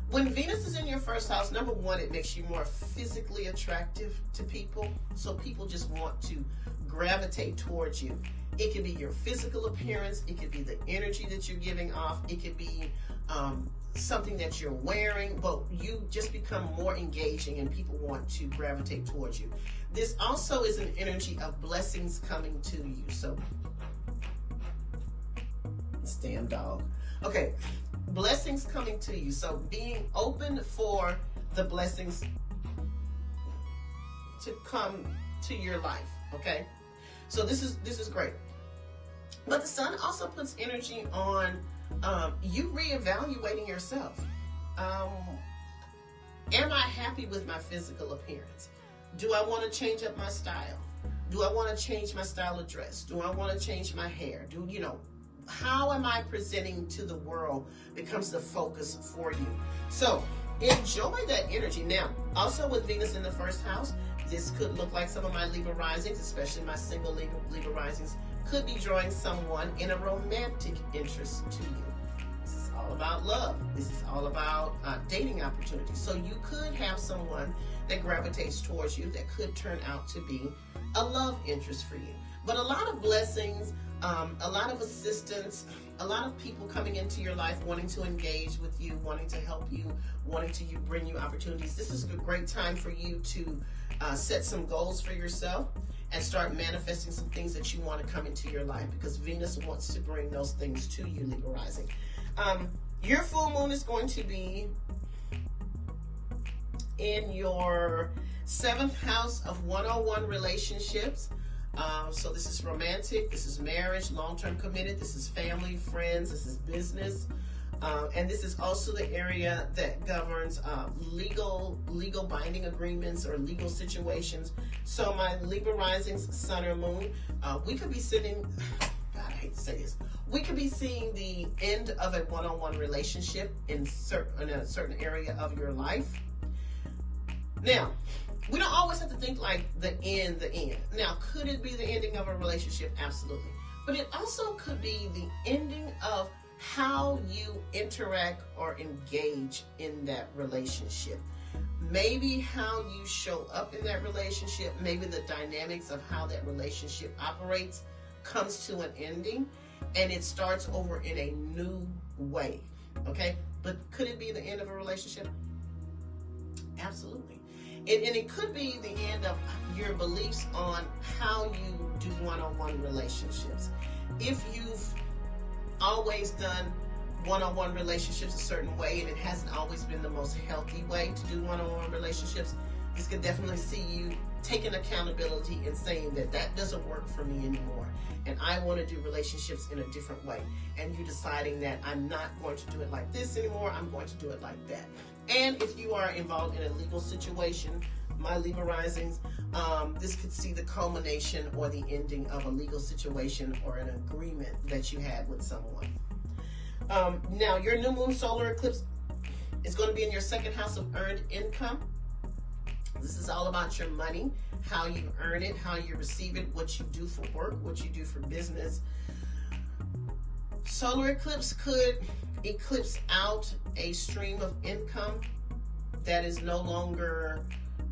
When Venus is in your 1st house, number one, it makes you more physically attractive to people. So people just want to gravitate towards you. It could be your physical appearance. It could be the energy that you're giving off. It could be something that you're wearing, but you just become more engaging and people want to gravitate towards you. This also is an energy of blessings coming to you. So, this damn dog. Okay, blessings coming to you. So being open for the blessings to come to your life. Okay, so this is great. But the sun also puts energy on you reevaluating yourself. Am I happy with my physical appearance? Do I want to change up my style? Do I want to change my style of dress? Do I want to change my hair? How am I presenting to the world becomes the focus for you. So enjoy that energy. Now, also with Venus in the 1st house, this could look like some of my Libra risings, especially my single Libra risings, could be drawing someone in a romantic interest to you. This is all about love. This is all about dating opportunities. So you could have someone that gravitates towards you that could turn out to be a love interest for you. But a lot of blessings, a lot of assistance, a lot of people coming into your life wanting to engage with you, wanting to help you, wanting to bring you opportunities. This is a great time for you to set some goals for yourself and start manifesting some things that you want to come into your life, because Venus wants to bring those things to you, Libra rising. Your full moon is going to be in your 7th house of one-on-one relationships. So this is romantic, this is marriage, long-term committed, this is family, friends, this is business. And this is also the area that governs legal binding agreements or legal situations. So my Libra risings, sun or moon, we could be sitting, God, I hate to say this, we could be seeing the end of a one-on-one relationship in a certain area of your life. Now, we don't always have to think like the end. Now, could it be the ending of a relationship? Absolutely. But it also could be the ending of how you interact or engage in that relationship. Maybe how you show up in that relationship, maybe the dynamics of how that relationship operates comes to an ending and it starts over in a new way. Okay? But could it be the end of a relationship? Absolutely. And it could be the end of your beliefs on how you do one-on-one relationships. If you've always done one-on-one relationships a certain way and it hasn't always been the most healthy way to do one-on-one relationships, this could definitely see you taking accountability and saying that doesn't work for me anymore and I want to do relationships in a different way, and you deciding that I'm not going to do it like this anymore, I'm going to do it like that. And if you are involved in a legal situation, my Libra risings, this could see the culmination or the ending of a legal situation or an agreement that you had with someone. Now, your new moon solar eclipse is going to be in your 2nd house of earned income. This is all about your money, how you earn it, how you receive it, what you do for work, what you do for business. Solar eclipse could eclipse out a stream of income that is no longer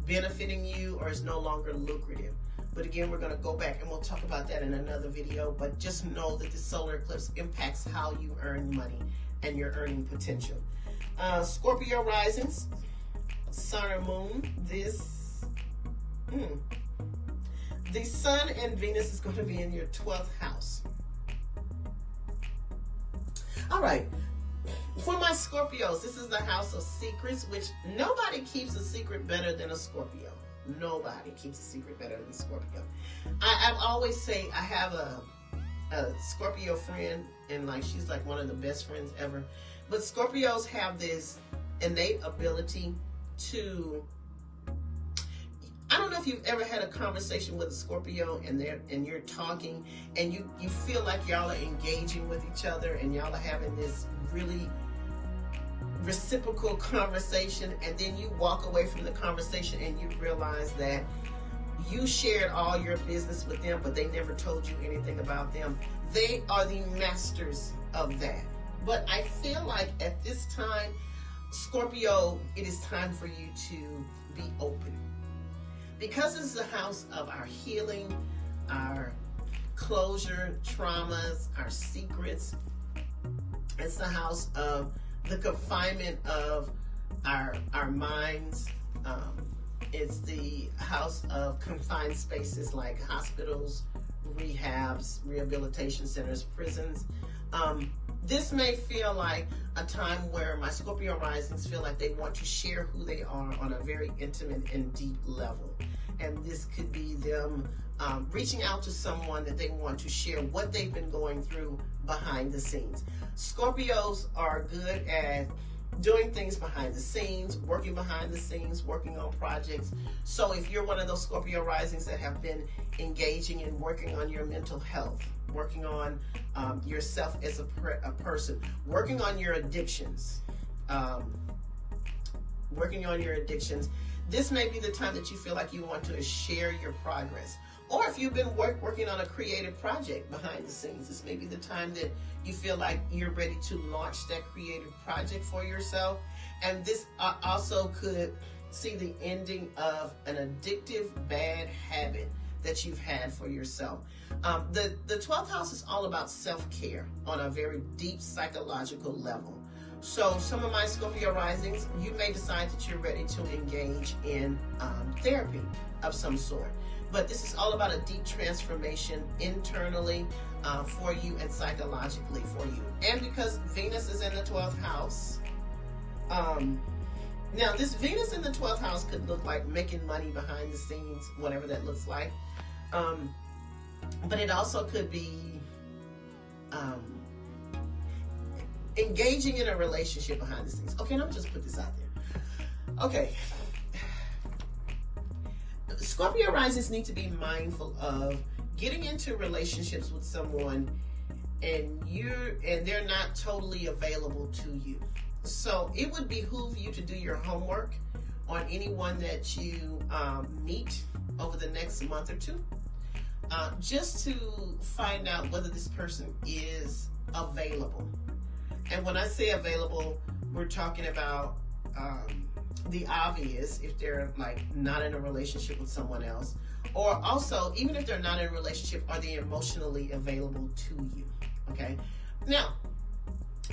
benefiting you or is no longer lucrative. But again, we're going to go back and we'll talk about that in another video. But just know that the solar eclipse impacts how you earn money and your earning potential. Scorpio risings, sun or moon, the sun and Venus is going to be in your 12th house. All right. For my Scorpios, this is the house of secrets, which nobody keeps a secret better than a Scorpio. Nobody keeps a secret better than Scorpio. I always say I have a Scorpio friend, and like she's like one of the best friends ever. But Scorpios have this innate ability to, I don't know if you've ever had a conversation with a Scorpio and you're talking and you feel like y'all are engaging with each other and y'all are having this really reciprocal conversation, and then you walk away from the conversation and you realize that you shared all your business with them, but they never told you anything about them. They are the masters of that. But I feel like at this time, Scorpio, it is time for you to be open. Because this is the house of our healing, our closure, traumas, our secrets. It's the house of the confinement of our minds. It's the house of confined spaces like hospitals, rehabs, rehabilitation centers, prisons. This may feel like a time where my Scorpio risings feel like they want to share who they are on a very intimate and deep level. And this could be them reaching out to someone that they want to share what they've been going through behind the scenes. Scorpios are good at doing things behind the scenes, working behind the scenes, working on projects. So if you're one of those Scorpio risings that have been engaging and working on your mental health, working on yourself as a person, working on your addictions, this may be the time that you feel like you want to share your progress. Or if you've been working on a creative project behind the scenes, this may be the time that you feel like you're ready to launch that creative project for yourself. And this also could see the ending of an addictive bad habit that you've had for yourself. The 12th house is all about self-care on a very deep psychological level. So some of my Scorpio risings, you may decide that you're ready to engage in therapy of some sort. But this is all about a deep transformation internally for you and psychologically for you. And because Venus is in the 12th house, now this Venus in the 12th house could look like making money behind the scenes, whatever that looks like. But it also could be engaging in a relationship behind the scenes. Okay, let me just put this out there. Okay. Scorpio risings need to be mindful of getting into relationships with someone and they're not totally available to you. So it would behoove you to do your homework on anyone that you meet over the next month or two, just to find out whether this person is available. And when I say available, we're talking about the obvious, if they're like not in a relationship with someone else, or also even if they're not in a relationship, are they emotionally available to you? Okay. Now,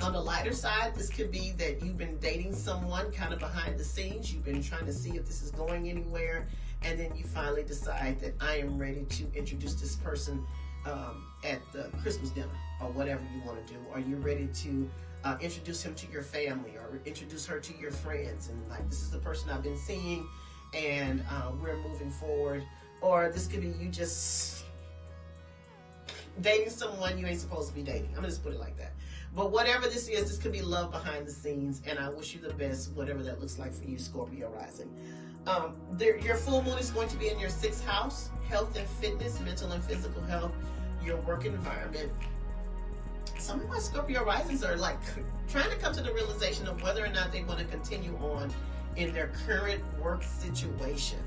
on the lighter side, this could be that you've been dating someone kind of behind the scenes. You've been trying to see if this is going anywhere, and then you finally decide that I am ready to introduce this person at the Christmas dinner or whatever you want to do, or you're ready to introduce him to your family or introduce her to your friends, and like, this is the person I've been seeing and we're moving forward. Or this could be you just dating someone you ain't supposed to be dating. I'm gonna just put it like that. But whatever this is, this could be love behind the scenes, and I wish you the best, whatever that looks like for you, Scorpio rising. Your full moon is going to be in your 6th house, health and fitness, mental and physical health, your work environment. Some of my Scorpio risings are like trying to come to the realization of whether or not they want to continue on in their current work situation.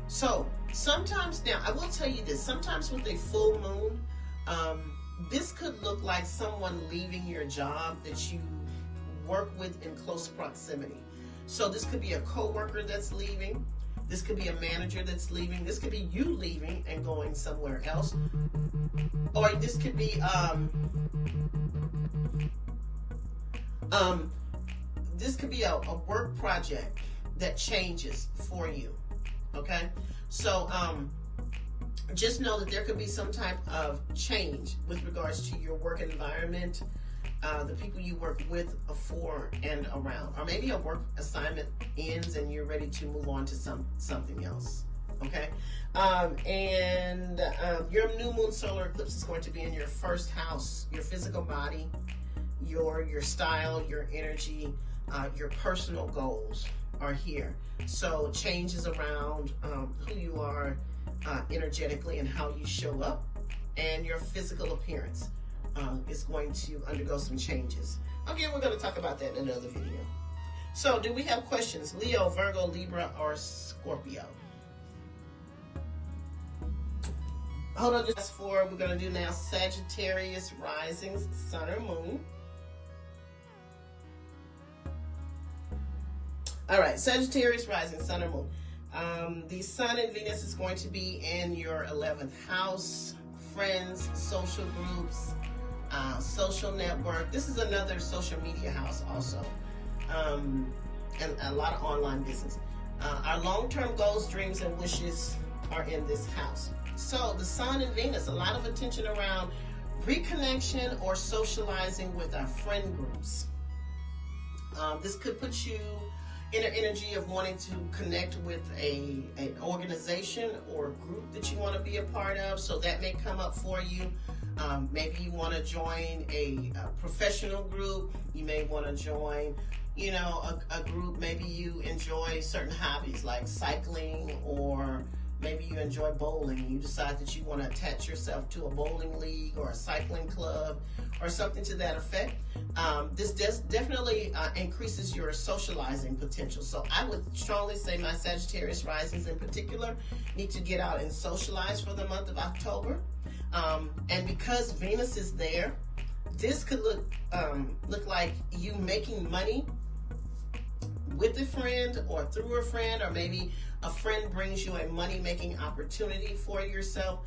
So sometimes, now I will tell you this, sometimes with a full moon, This could look like someone leaving your job that you work with in close proximity. So this could be a coworker that's leaving. This could be a manager that's leaving. This could be you leaving and going somewhere else. Or this could be this could be a work project that changes for you. Okay? So just know that there could be some type of change with regards to your work environment, the people you work with, for and around, or maybe a work assignment ends and you're ready to move on to something else. Okay, and your new moon solar eclipse is going to be in your first house, your physical body, your style, your energy, your personal goals are here. So changes around who you are energetically and how you show up, and your physical appearance is going to undergo some changes. Again, we're going to talk about that in another video. So, do we have questions? Leo, Virgo, Libra, or Scorpio? Hold on, just for we're going to do now Sagittarius, risings, sun or moon. All right, Sagittarius, rising, sun or moon. The sun and Venus is going to be in your 11th house, friends, social groups, social network. This is another social media house also, and a lot of online business. Our long-term goals, dreams, and wishes are in this house. So the sun and Venus, a lot of attention around reconnection or socializing with our friend groups. This could put you in an energy of wanting to connect with an organization or group that you want to be a part of. So that may come up for you. Maybe you want to join a professional group. You may want to join, a group. Maybe you enjoy certain hobbies like cycling, or maybe you enjoy bowling and you decide that you want to attach yourself to a bowling league or a cycling club or something to that effect. This definitely increases your socializing potential. So I would strongly say my Sagittarius risings in particular need to get out and socialize for the month of October. And because Venus is there, this could look like you making money with a friend or through a friend, or maybe a friend brings you a money-making opportunity for yourself.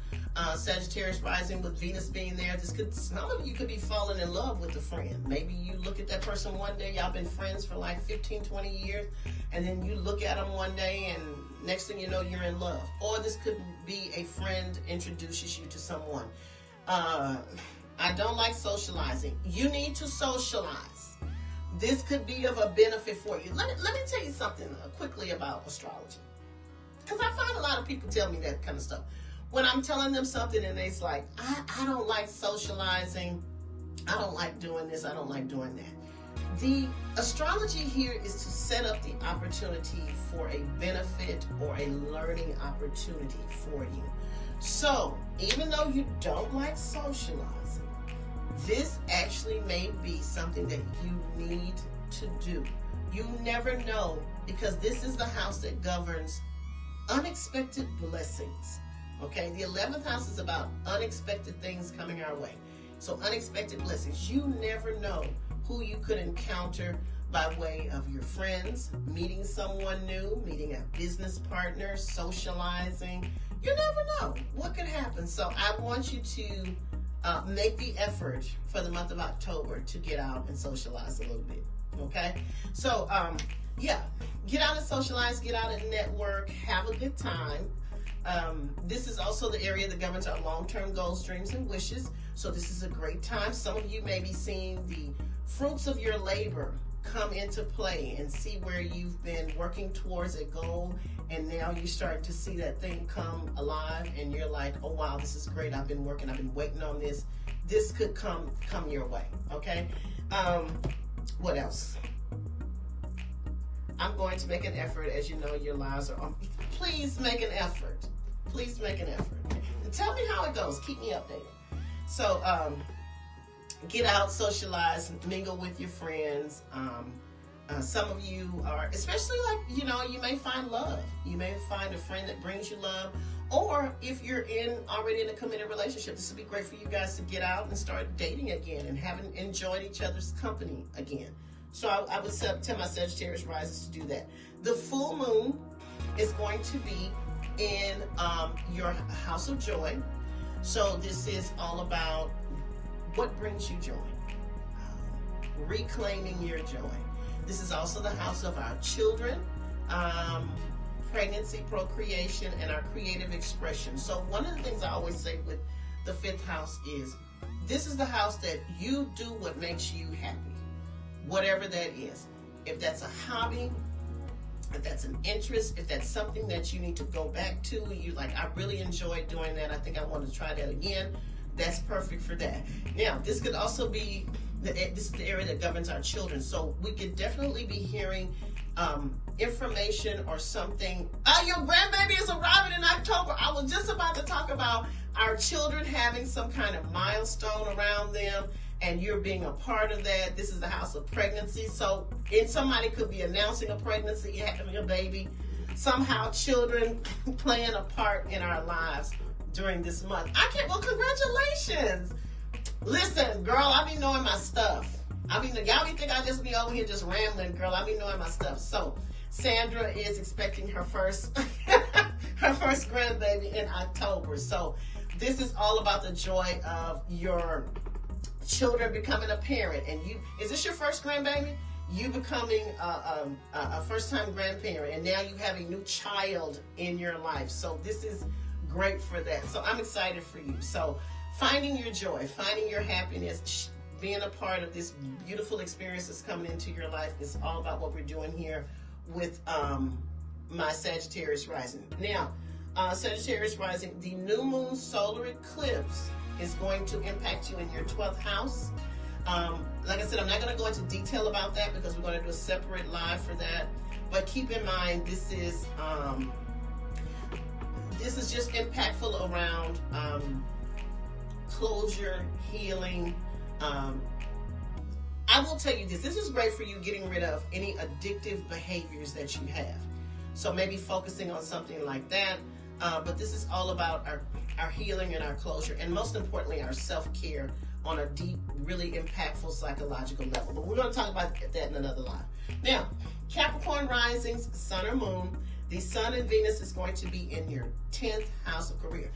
Sagittarius rising with Venus being there, some of you could be falling in love with a friend. Maybe you look at that person one day, y'all been friends for like 15, 20 years, and then you look at them one day and next thing you know, you're in love. Or this could be a friend introduces you to someone. I don't like socializing. You need to socialize. This could be of a benefit for you. Let me tell you something quickly about astrology. Because I find a lot of people tell me that kind of stuff. When I'm telling them something and it's like, I don't like socializing. I don't like doing this. I don't like doing that. The astrology here is to set up the opportunity for a benefit or a learning opportunity for you. So even though you don't like socializing, this actually may be something that you need to do. You never know, because this is the house that governs unexpected blessings. Okay, the 11th house is about unexpected things coming our way. So unexpected blessings. You never know who you could encounter by way of your friends, meeting someone new, meeting a business partner, socializing. You never know what could happen. So I want you to make the effort for the month of October to get out and socialize a little bit. Okay, so yeah, get out and socialize, get out and network, have a good time. This is also the area that governs our long-term goals, dreams, and wishes. So this is a great time. Some of you may be seeing the fruits of your labor come into play and see where you've been working towards a goal, and now you start to see that thing come alive, and you're like, oh wow, this is great. I've been working, I've been waiting on this. This could come your way. Okay. What else? I'm going to make an effort. As you know, your lives are on. Please make an effort. Please make an effort. And tell me how it goes. Keep me updated. So, get out, socialize, mingle with your friends. Some of you are, especially like, you may find love. You may find a friend that brings you love, Or if you're already in a committed relationship, this would be great for you guys to get out and start dating again and having enjoyed each other's company again. So I would tell my Sagittarius risers to do that. The full moon is going to be in your house of joy. So this is all about what brings you joy, reclaiming your joy. This is also the house of our children, pregnancy, procreation, and our creative expression. So one of the things I always say with the 5th house is, this is the house that you do what makes you happy, whatever that is. If that's a hobby, if that's an interest, if that's something that you need to go back to, you like, I really enjoyed doing that, I think I want to try that again, that's perfect for that. Now, this could also be, this is the area that governs our children, so we could definitely be hearing information or something. Your grandbaby is arriving in October. I was just about to talk about our children having some kind of milestone around them, and you're being a part of that. This is the house of pregnancy. So, somebody could be announcing a pregnancy, having a baby. Somehow children playing a part in our lives during this month. Well, congratulations. Listen, girl, I be knowing my stuff. Y'all be think I just be over here just rambling, girl. I be knowing my stuff. So, Sandra is expecting her first grandbaby in October. So, this is all about the joy of your children becoming a parent. And is this your first grandbaby? You becoming a first-time grandparent, and now you have a new child in your life. So this is great for that. So I'm excited for you. So finding your joy, finding your happiness, being a part of this beautiful experience that's coming into your life is all about what we're doing here with my Sagittarius rising. Now, Sagittarius rising, the new moon solar eclipse is going to impact you in your 12th house. Like I said, I'm not going to go into detail about that because we're going to do a separate live for that. But keep in mind, this is just impactful around closure, healing. I will tell you this is great for you getting rid of any addictive behaviors that you have. So maybe focusing on something like that. But this is all about our healing and our closure, and most importantly, our self-care on a deep, really impactful psychological level. But we're going to talk about that in another live. Now, Capricorn risings, sun or moon, the sun and Venus is going to be in your 10th house of career.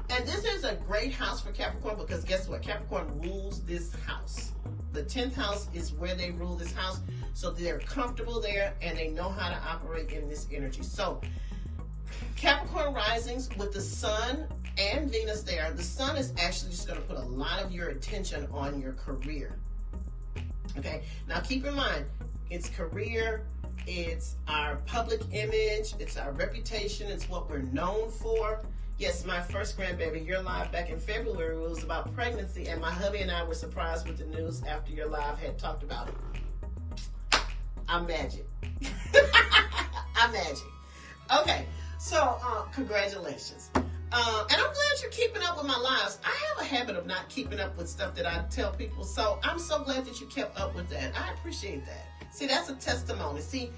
And this is a great house for Capricorn because guess what? Capricorn rules this house. The 10th house is where they rule this house. So they're comfortable there and they know how to operate in this energy. So Capricorn risings with the sun and Venus there, the sun is actually just going to put a lot of your attention on your career. Okay, now keep in mind, it's career, it's our public image, it's our reputation, it's what we're known for. Yes, my first grandbaby, your live back in February was about pregnancy, and my hubby and I were surprised with the news after your live had talked about it. I'm magic. I'm magic. Okay, so congratulations. And I'm glad you're keeping up with my lives. I have a habit of not keeping up with stuff that I tell people, so I'm so glad that you kept up with that. I appreciate that. See, that's a testimony. See,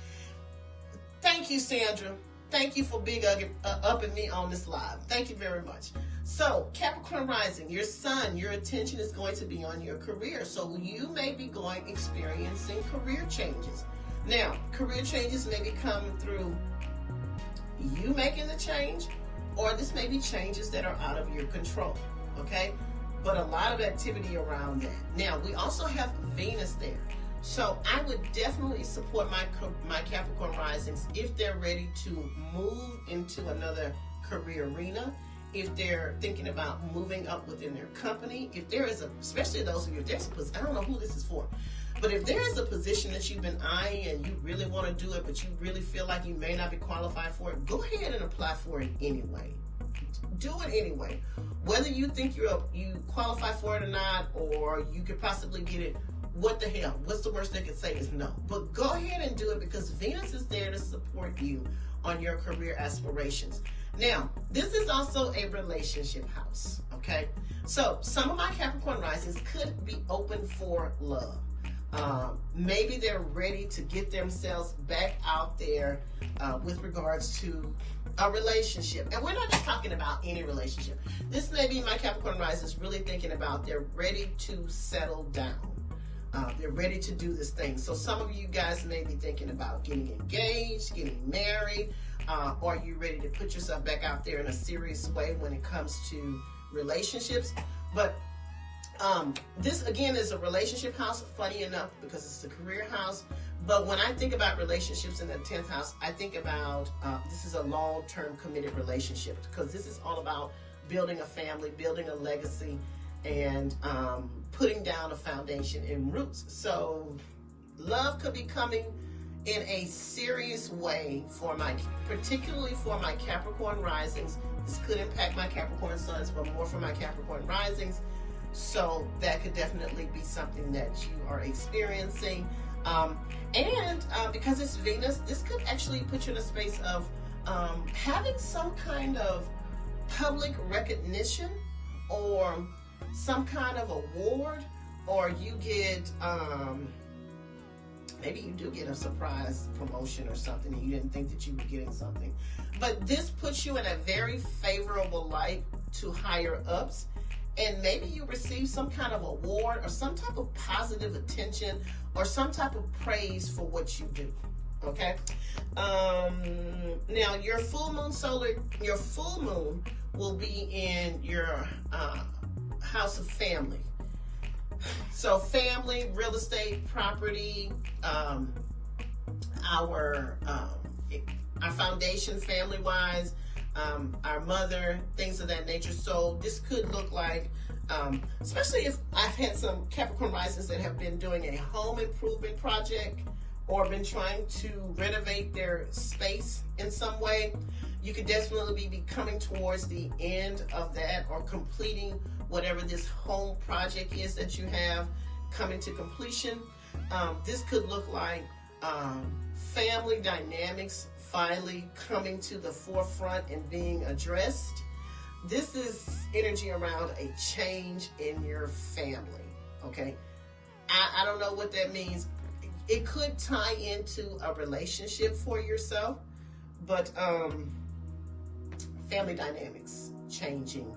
thank you, Sandra. Thank you for big upping me on this live. Thank you very much. So, Capricorn rising, your sun, your attention is going to be on your career. So you may be experiencing career changes. Now, career changes may be coming through you making the change, or this may be changes that are out of your control, okay? But a lot of activity around that. Now, we also have Venus there. So I would definitely support my Capricorn risings if they're ready to move into another career arena, if they're thinking about moving up within their company, if there is especially those of you, I don't know who this is for, but if there is a position that you've been eyeing and you really want to do it, but you really feel like you may not be qualified for it, go ahead and apply for it anyway. Do it anyway. Whether you think you qualify for it or not, or you could possibly get it, what the hell? What's the worst they could say is no. But go ahead and do it because Venus is there to support you on your career aspirations. Now, this is also a relationship house, okay? So some of my Capricorn risings could be open for love. Maybe they're ready to get themselves back out there with regards to a relationship. And we're not just talking about any relationship. This may be my Capricorn rising is really thinking about they're ready to settle down. They're ready to do this thing. So some of you guys may be thinking about getting engaged, getting married, or are you ready to put yourself back out there in a serious way when it comes to relationships? But this again is a relationship house, funny enough, because it's the career house. But when I think about relationships in the 10th house, I think about this is a long-term committed relationship, because this is all about building a family, building a legacy, and putting down a foundation and roots. So love could be coming in a serious way particularly for my Capricorn risings. This could impact my Capricorn suns, but more for my Capricorn risings. So that could definitely be something that you are experiencing. And because it's Venus, this could actually put you in a space of having some kind of public recognition, or some kind of award, or you get, maybe you do get a surprise promotion or something and you didn't think that you were getting something. But this puts you in a very favorable light to higher ups. And maybe you receive some kind of award or some type of positive attention or some type of praise for what you do. Okay. Now your full moon will be in your house of family. So family, real estate, property, our foundation family wise, our mother, things of that nature. So this could look like, especially if I've had some Capricorn risings that have been doing a home improvement project or been trying to renovate their space in some way, you could definitely be coming towards the end of that or completing whatever this home project is that you have coming to completion. This could look like family dynamics finally coming to the forefront and being addressed. This is energy around a change in your family, okay? I don't know what that means. It could tie into a relationship for yourself, but family dynamics changing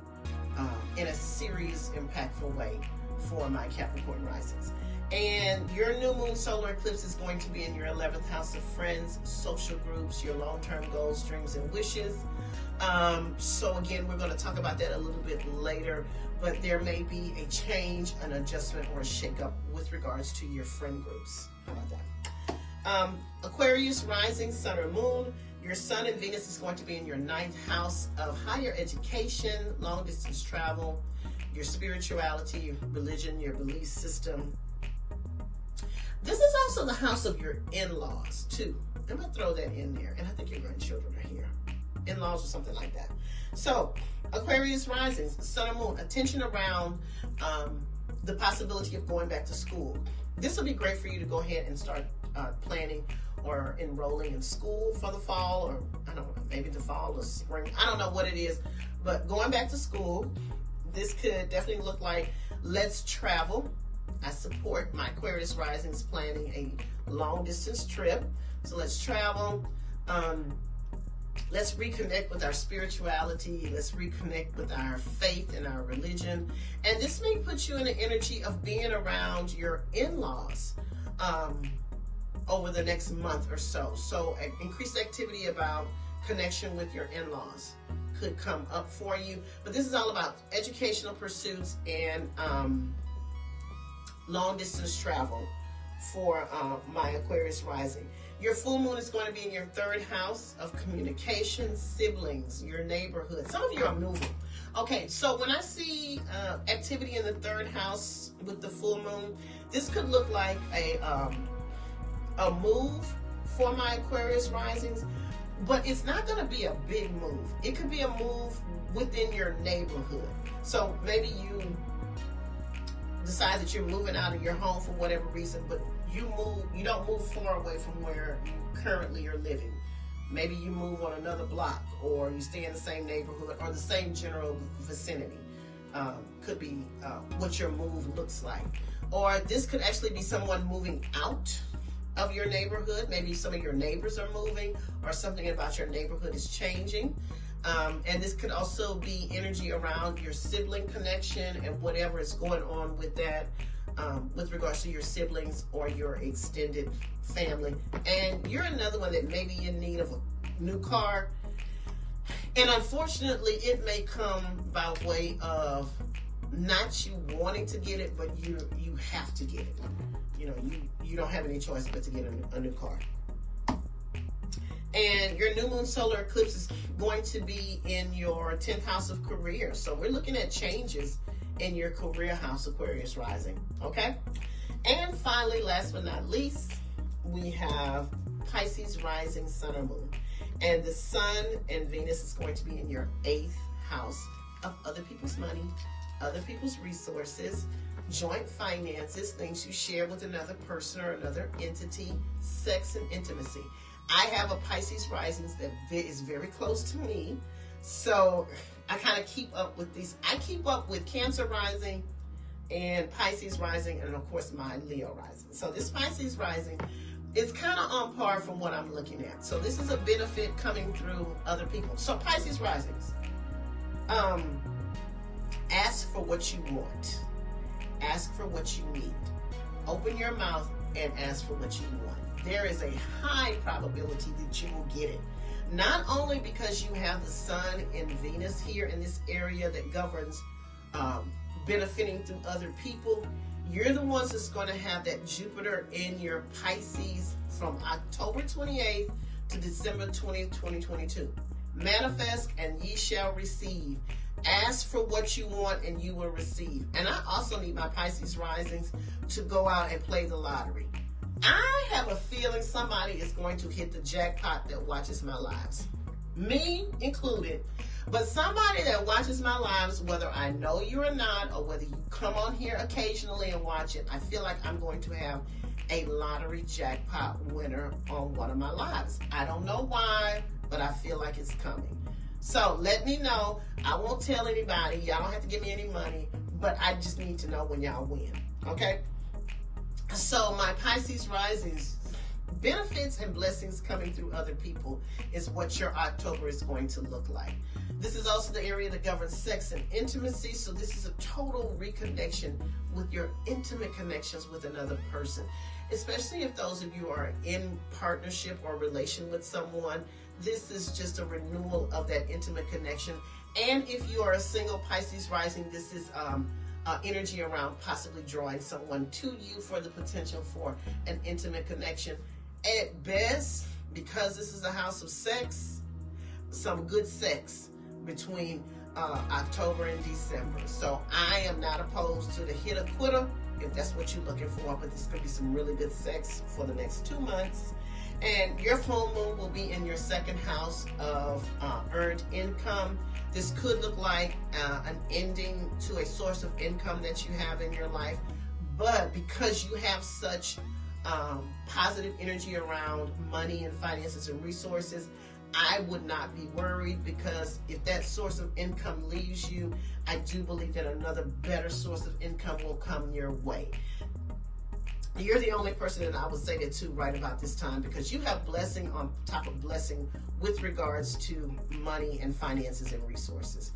in a serious, impactful way for my Capricorn risings. And your new moon solar eclipse is going to be in your 11th house of friends, social groups, your long-term goals, dreams, and wishes. So again, we're going to talk about that a little bit later, but there may be a change, an adjustment, or a shakeup with regards to your friend groups. How about that? Aquarius rising, sun or moon. Your sun and Venus is going to be in your 9th house of higher education, long distance travel, your spirituality, your religion, your belief system. This is also the house of your in-laws too. I'm going to throw that in there. And I think your grandchildren are here. In-laws or something like that. So Aquarius rising, sun and moon, attention around the possibility of going back to school. This will be great for you to go ahead and start planning or enrolling in school for the fall, or I don't know, maybe the fall or spring. I don't know what it is, but going back to school, this could definitely look like let's travel. I support my Aquarius risings planning a long distance trip. So let's travel. Let's reconnect with our spirituality. Let's reconnect with our faith and our religion. And this may put you in the energy of being around your in-laws over the next month or so. So increased activity about connection with your in-laws could come up for you. But this is all about educational pursuits and long distance travel for my Aquarius rising. Your full moon is going to be in your 3rd house of communication, siblings, your neighborhood. Some of you are moving. Okay, so when I see activity in the 3rd house with the full moon, this could look like a move for my Aquarius risings, but it's not going to be a big move. It could be a move within your neighborhood. So maybe you decide that you're moving out of your home for whatever reason, but you don't move far away from where you currently are living. Maybe you move on another block, or you stay in the same neighborhood or the same general vicinity. could be what your move looks like. Or this could actually be someone moving out of your neighborhood. Maybe some of your neighbors are moving, or something about your neighborhood is changing. And this could also be energy around your sibling connection and whatever is going on with that, with regards to your siblings or your extended family. And you're another one that may be in need of a new car. And unfortunately, it may come by way of not you wanting to get it, but you have to get it. You know, you don't have any choice but to get a new car. And your new moon solar eclipse is going to be in your 10th house of career. So we're looking at changes in your career house, Aquarius rising. Okay. And finally, last but not least, we have Pisces rising, sun or moon. And the sun and Venus is going to be in your 8th house of other people's money, other people's resources, joint finances, things you share with another person or another entity, sex and intimacy. I have a Pisces rising that is very close to me. So I kind of keep up with these. I keep up with Cancer rising and Pisces rising, and of course my Leo rising. So this Pisces rising is kind of on par from what I'm looking at. So this is a benefit coming through other people. So Pisces risings, ask for what you want. Ask for what you need. Open your mouth and ask for what you want. There is a high probability that you will get it. Not only because you have the sun and Venus here in this area that governs benefiting through other people, you're the ones that's going to have that Jupiter in your Pisces from October 28th to December 20th, 2022. Manifest and ye shall receive. Ask for what you want and you will receive. And I also need my Pisces risings to go out and play the lottery. I have a feeling somebody is going to hit the jackpot that watches my lives. Me included. But somebody that watches my lives, whether I know you or not, or whether you come on here occasionally and watch it, I feel like I'm going to have a lottery jackpot winner on one of my lives. I don't know why, but I feel like it's coming. So let me know. I won't tell anybody. Y'all don't have to give me any money, but I just need to know when y'all win. Okay? So my Pisces risings, benefits and blessings coming through other people is what your October is going to look like. This is also the area that governs sex and intimacy. So this is a total reconnection with your intimate connections with another person, especially if those of you are in partnership or relation with someone. This is just a renewal of that intimate connection. And if you are a single Pisces rising, this is energy around possibly drawing someone to you for the potential for an intimate connection. At best, because this is a house of sex, some good sex between October and December. So I am not opposed to the hit or quitter if that's what you're looking for, but this could be some really good sex for the next 2 months. And your full moon will be in your 2nd house of earned income. This could look like an ending to a source of income that you have in your life. But because you have such positive energy around money and finances and resources, I would not be worried, because if that source of income leaves you, I do believe that another better source of income will come your way. You're the only person that I would say that to right about this time, because you have blessing on top of blessing with regards to money and finances and resources.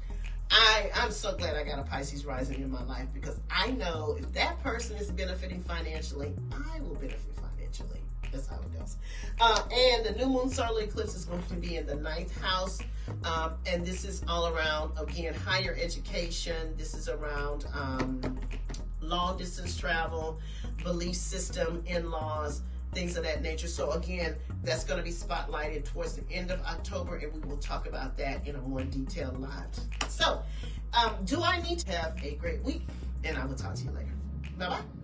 I'm so glad I got a Pisces rising in my life, because I know if that person is benefiting financially, I will benefit financially. That's how it goes. And the new moon solar eclipse is going to be in the 9th house. And this is all around, again, higher education. This is around long distance travel, belief system, in-laws, things of that nature. So again, that's going to be spotlighted towards the end of October, and we will talk about that in a more detailed live. So, do I need to have a great week? And I will talk to you later. Bye-bye.